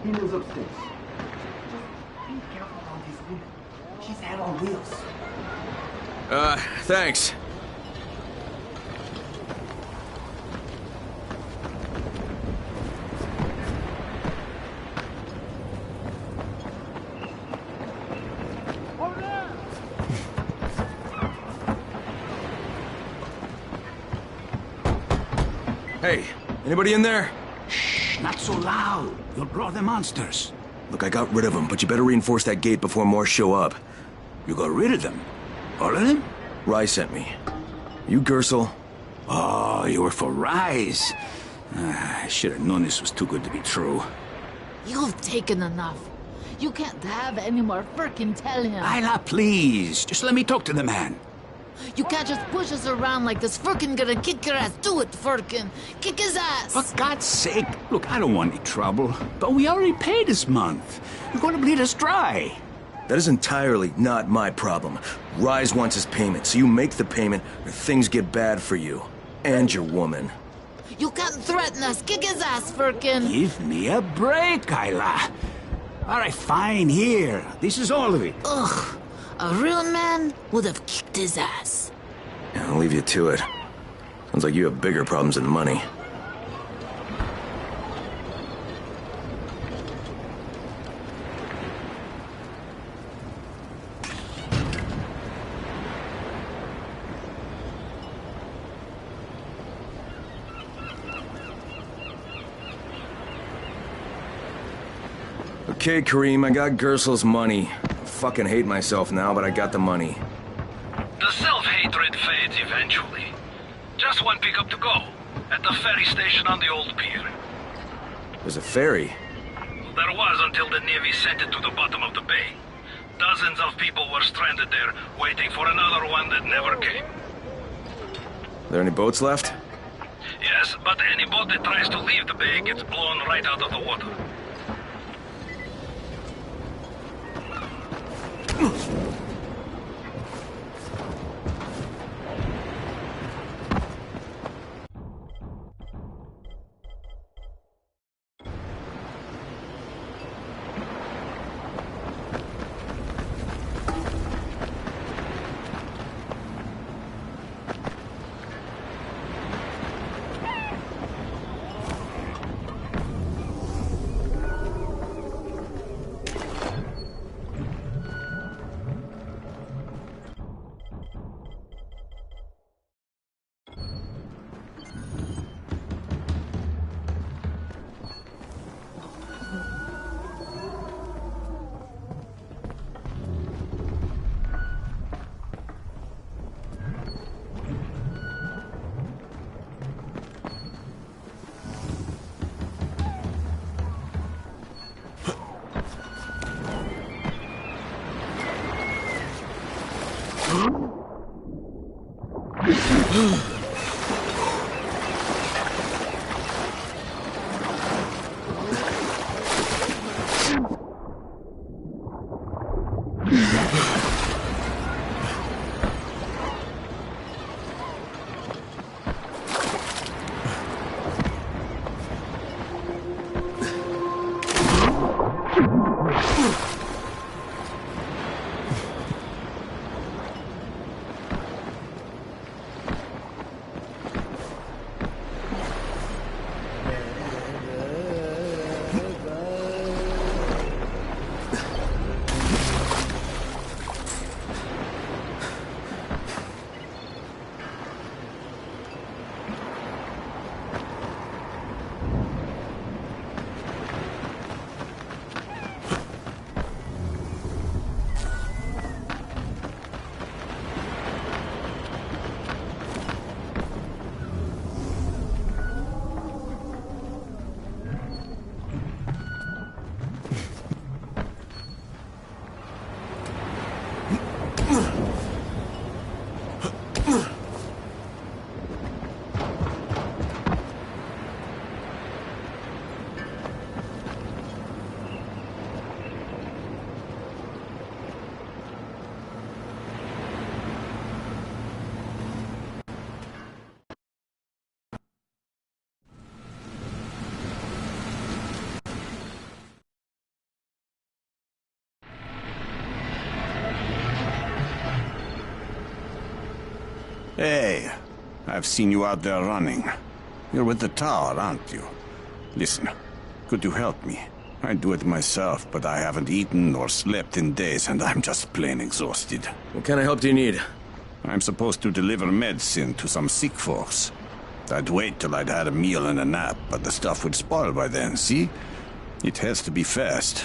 He lives upstairs. Just be careful around his women. She's head on wheels. Thanks. Hey, anybody in there? Shh, not so loud. You'll draw the monsters. Look, I got rid of them, but you better reinforce that gate before more show up. You got rid of them? All of them? Rise sent me. You Gersel? Oh, you were for Rise. I should have known this was too good to be true. You've taken enough. You can't have any more. Firkin, tell him. Lila, please. Just let me talk to the man. You can't just push us around like this. Firkin gonna kick your ass. Do it, Firkin. Kick his ass. For God's sake. Look, I don't want any trouble. But we already paid this month. You're gonna bleed us dry. That is entirely not my problem. Rise wants his payment, so you make the payment or things get bad for you. And your woman. You can't threaten us. Kick his ass, Firkin. Give me a break, Kyla. All right, fine, here. This is all of it. Ugh. A real man would have kicked his ass. Yeah, I'll leave you to it. Sounds like you have bigger problems than money. Okay, Kareem, I got Gersel's money. I fucking hate myself now, but I got the money. The self-hatred fades eventually. Just one pickup to go. At the ferry station on the old pier. There's a ferry? There was until the Navy sent it to the bottom of the bay. Dozens of people were stranded there, waiting for another one that never came. Are there any boats left? Yes, but any boat that tries to leave the bay gets blown right out of the water. Hey, I've seen you out there running. You're with the tower, aren't you? Listen, could you help me? I'd do it myself, but I haven't eaten or slept in days, and I'm just plain exhausted. What kind of help do you need? I'm supposed to deliver medicine to some sick folks. I'd wait till I'd had a meal and a nap, but the stuff would spoil by then, see? It has to be fast.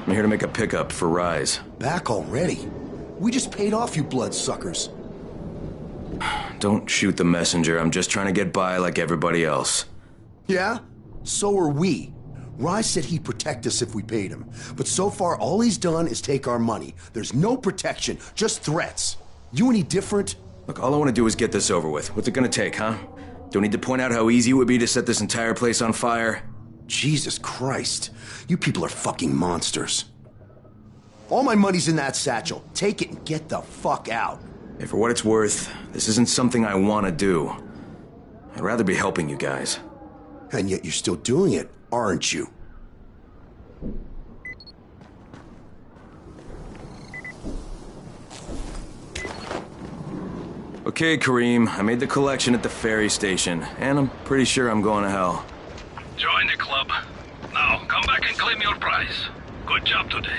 I'm here to make a pickup for Rise. Back already? We just paid off, you bloodsuckers. Don't shoot the messenger. I'm just trying to get by like everybody else. Yeah? So are we. Rise said he'd protect us if we paid him. But so far, all he's done is take our money. There's no protection, just threats. You any different? Look, all I want to do is get this over with. What's it gonna take, huh? Don't need to point out how easy it would be to set this entire place on fire? Jesus Christ. You people are fucking monsters. All my money's in that satchel. Take it and get the fuck out. Hey, for what it's worth, this isn't something I want to do. I'd rather be helping you guys. And yet you're still doing it, aren't you? Okay, Kareem, I made the collection at the ferry station, and I'm pretty sure I'm going to hell. Join the club. Now, come back and claim your prize. Good job today.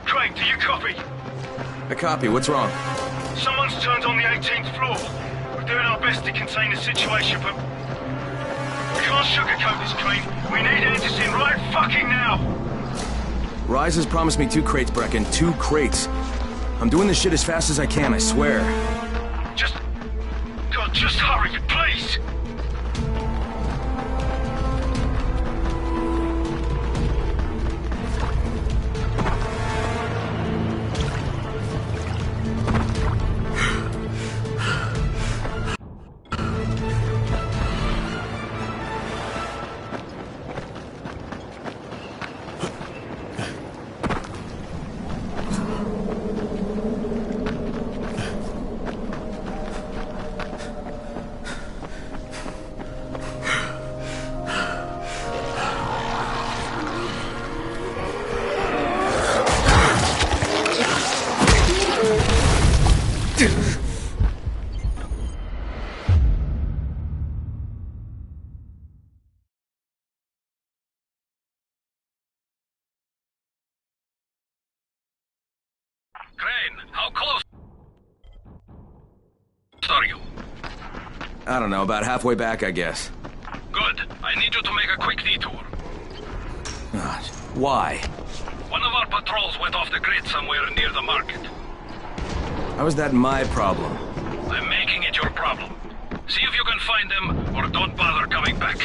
Crane, do you copy? I copy. What's wrong? Someone's turned on the 18th floor. We're doing our best to contain the situation, but we can't sugarcoat this, Crane. We need Anderson right fucking now. Rise has promised me 2 crates, Brecken. 2 crates. I'm doing this shit as fast as I can, I swear. God, just hurry, please! Crane, how close are you? I don't know, about halfway back, I guess. Good. I need you to make a quick detour. Why? One of our patrols went off the grid somewhere near the market. How is that my problem? I'm making it your problem. See if you can find them, or don't bother coming back.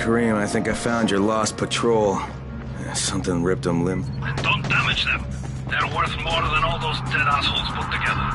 Kareem, I think I found your lost patrol. Something ripped them limb. Don't damage them. They're worth more than all those dead assholes put together.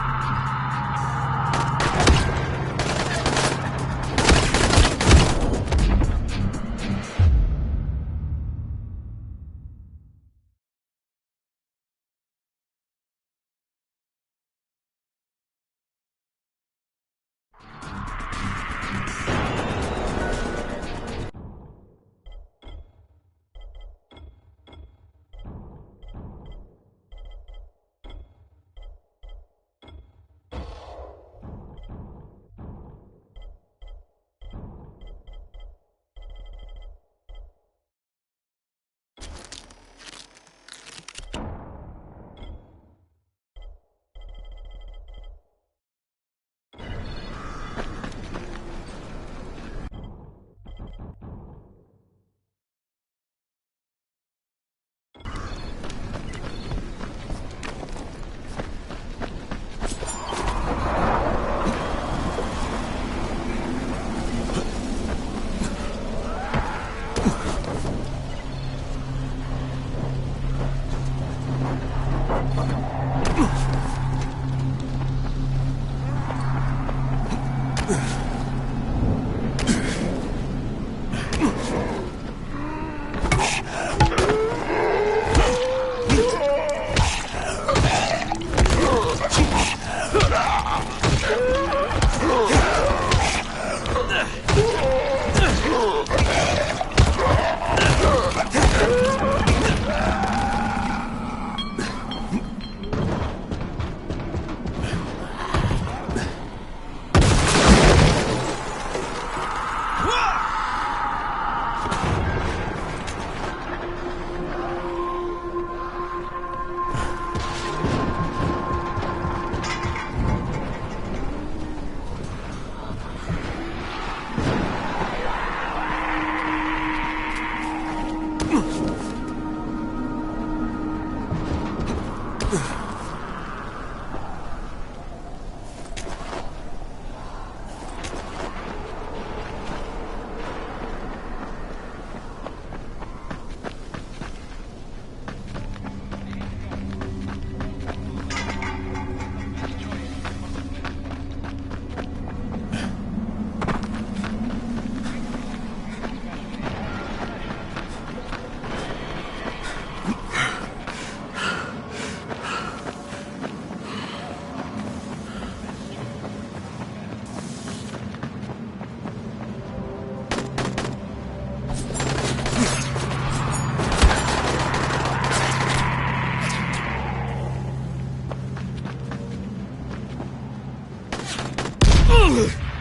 Hey!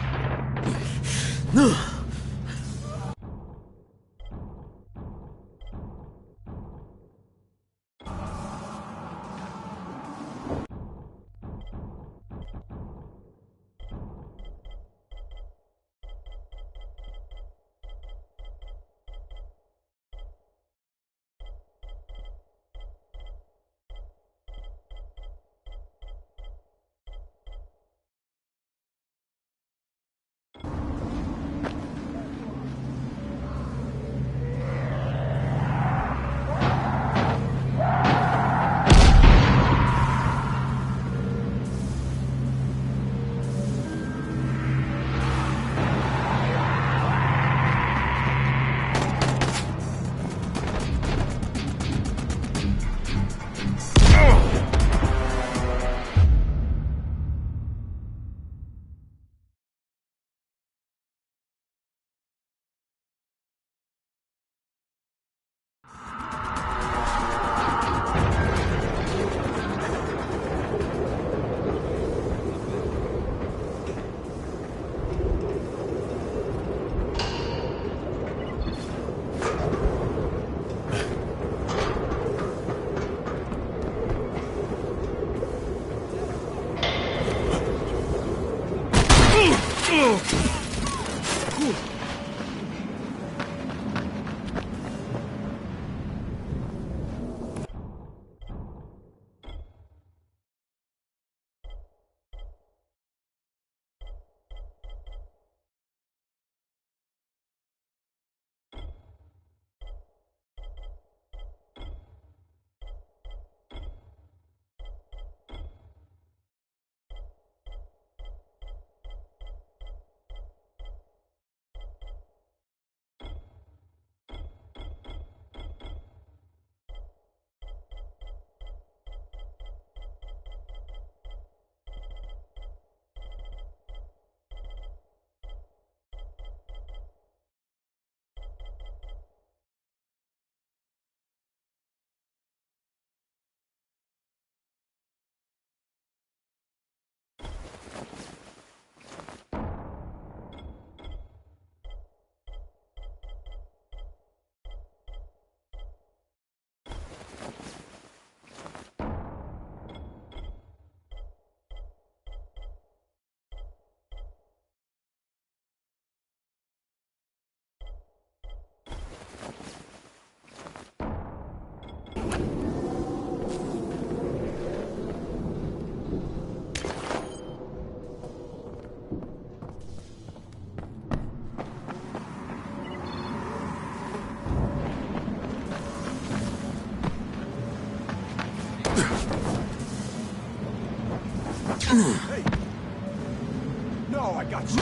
No, I got you!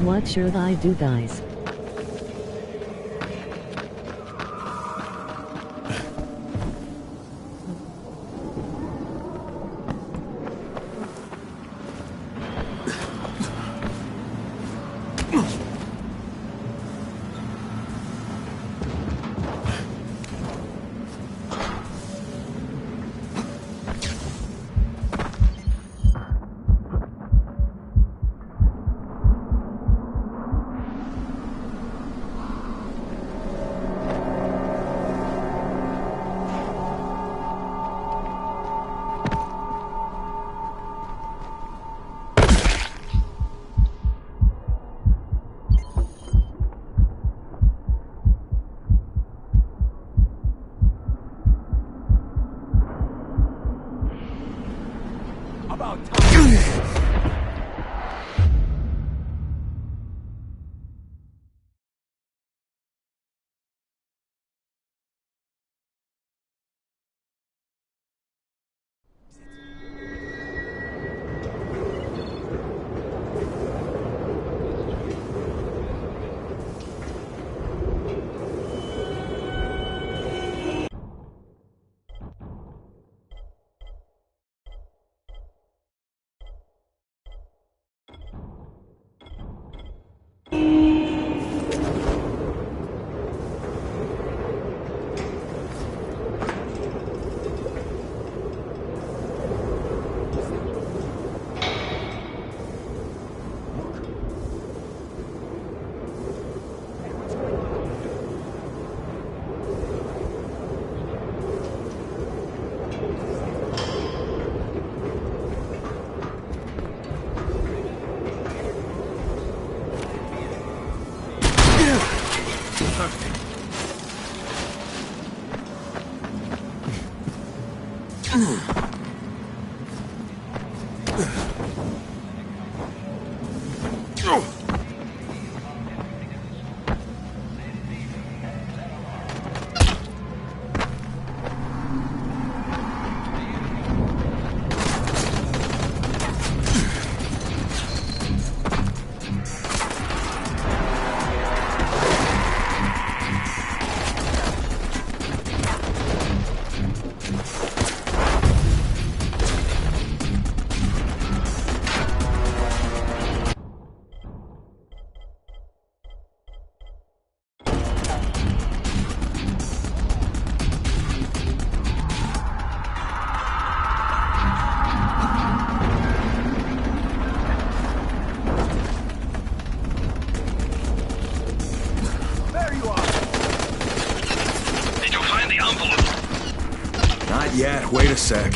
What should I do, guys? Not yet. Wait a sec.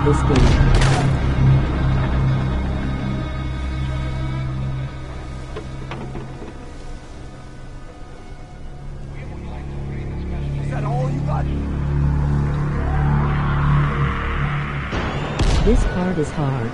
This game. Is that all you got? This part is hard.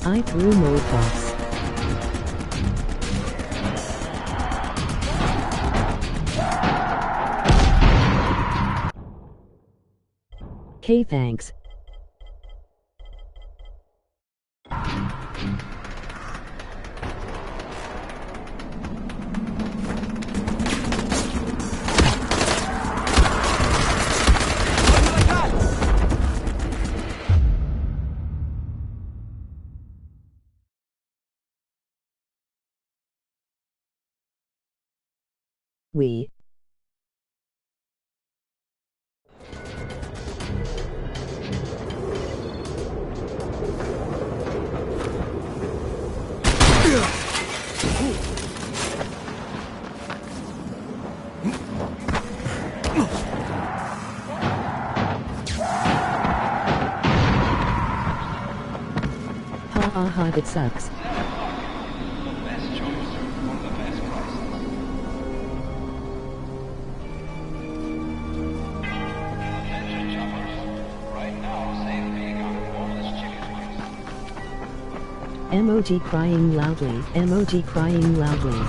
I threw Molotovs. Okay, thanks. We. Ha ha ha, it sucks. Emoji crying loudly, emoji crying loudly.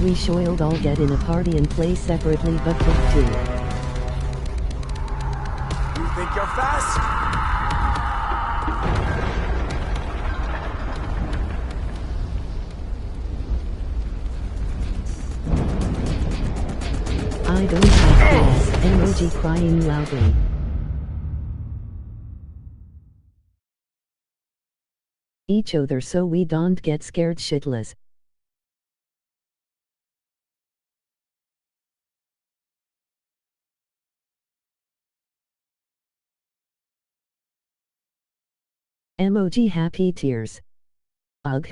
We should all get in a party and play separately but book too. You think you're fast? I don't have class, emoji crying loudly. Each other so we don't get scared shitless. Emoji happy tears. Ugh.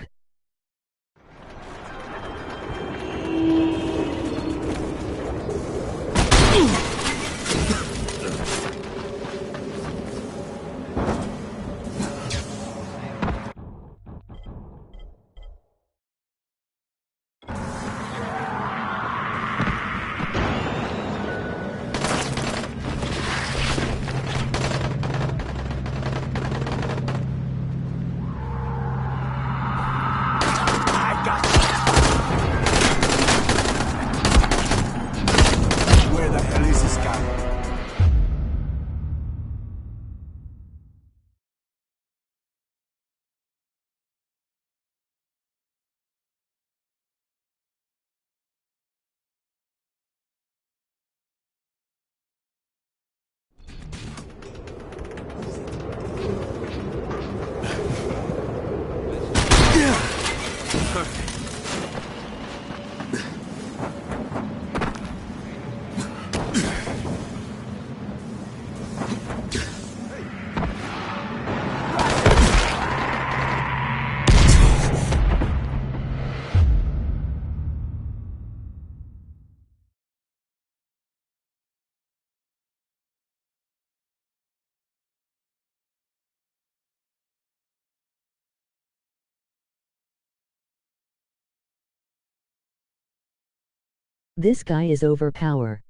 This guy is overpowered.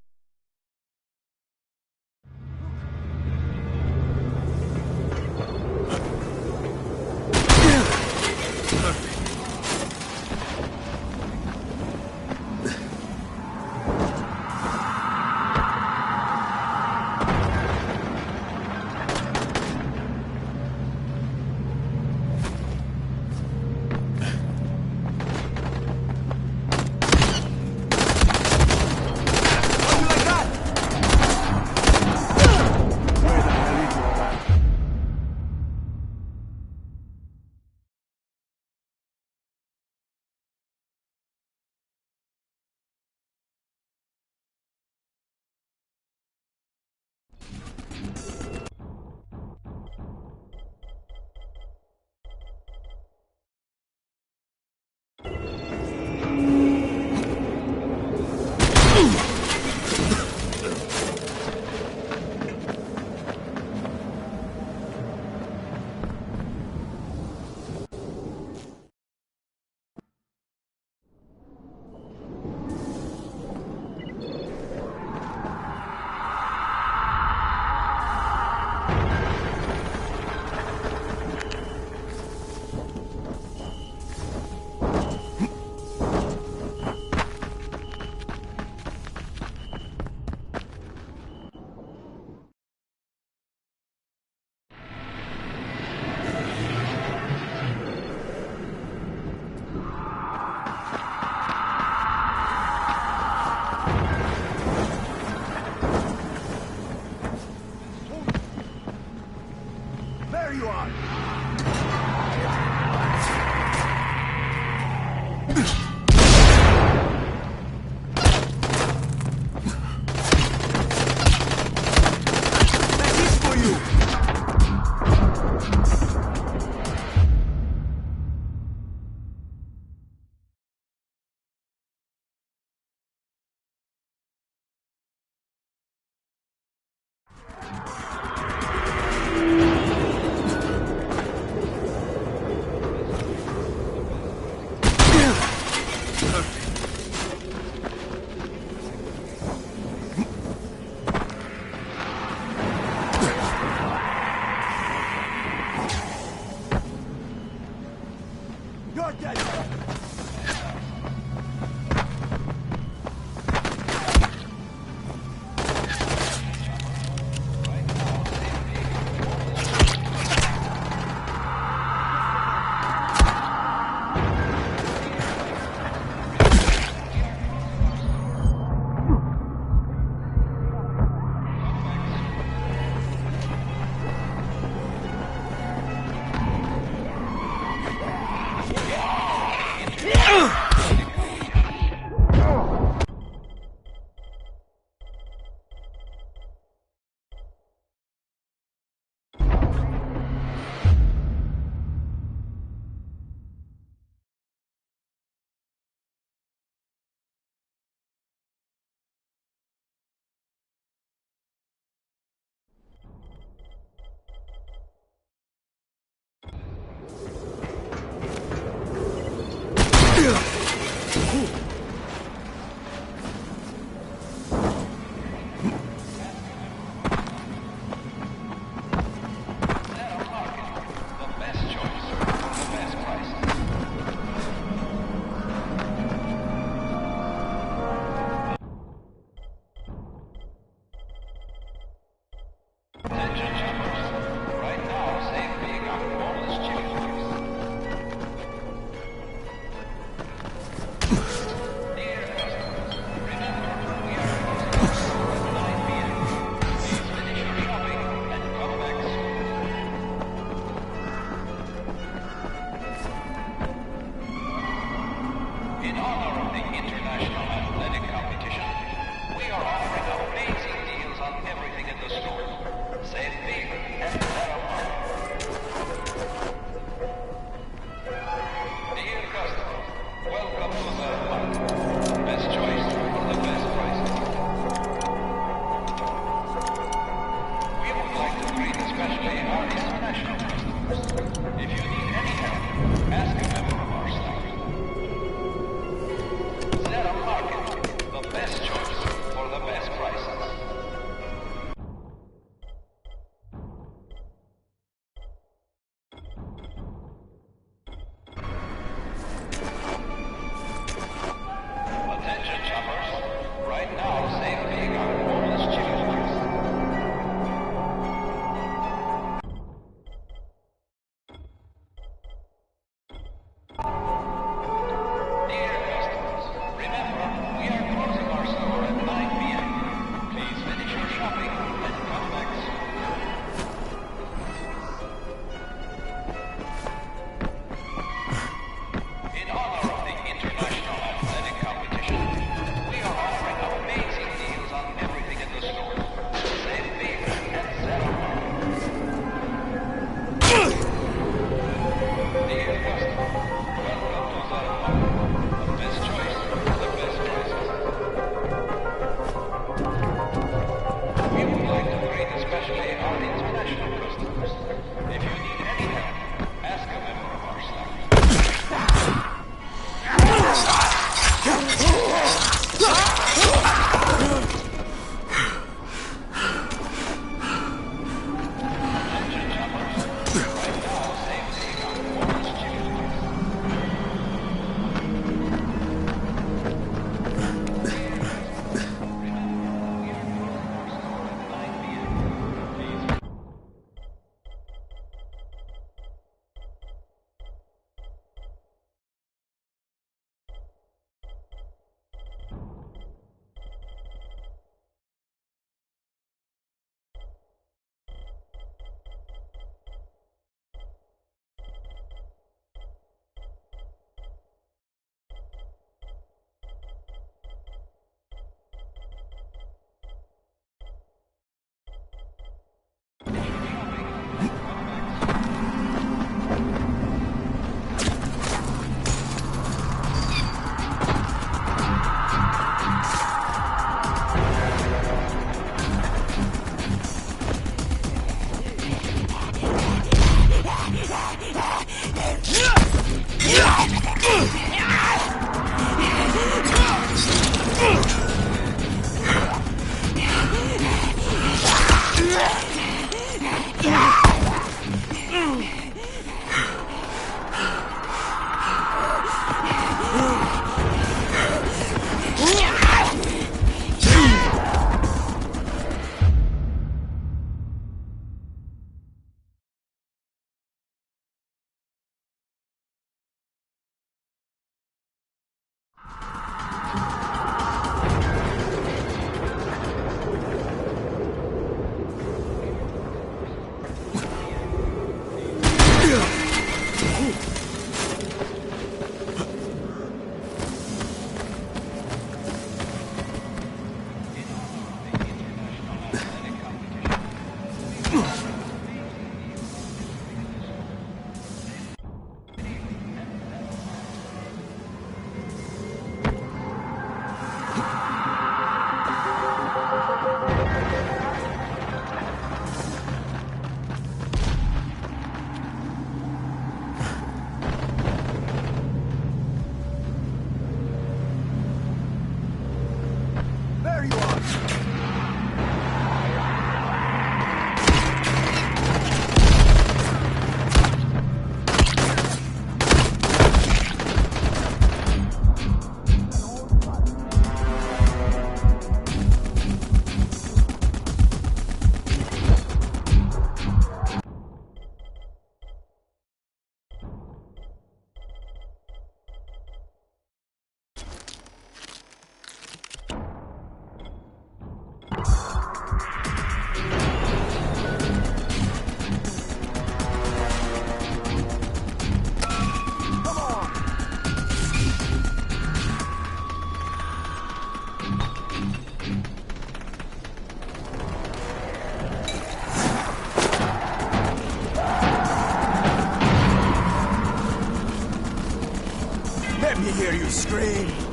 me hear you scream.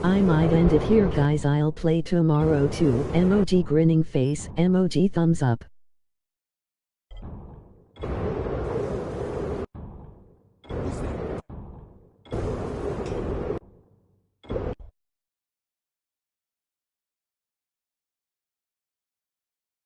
I might end it here guys, I'll play tomorrow too. Emoji grinning face, emoji thumbs up.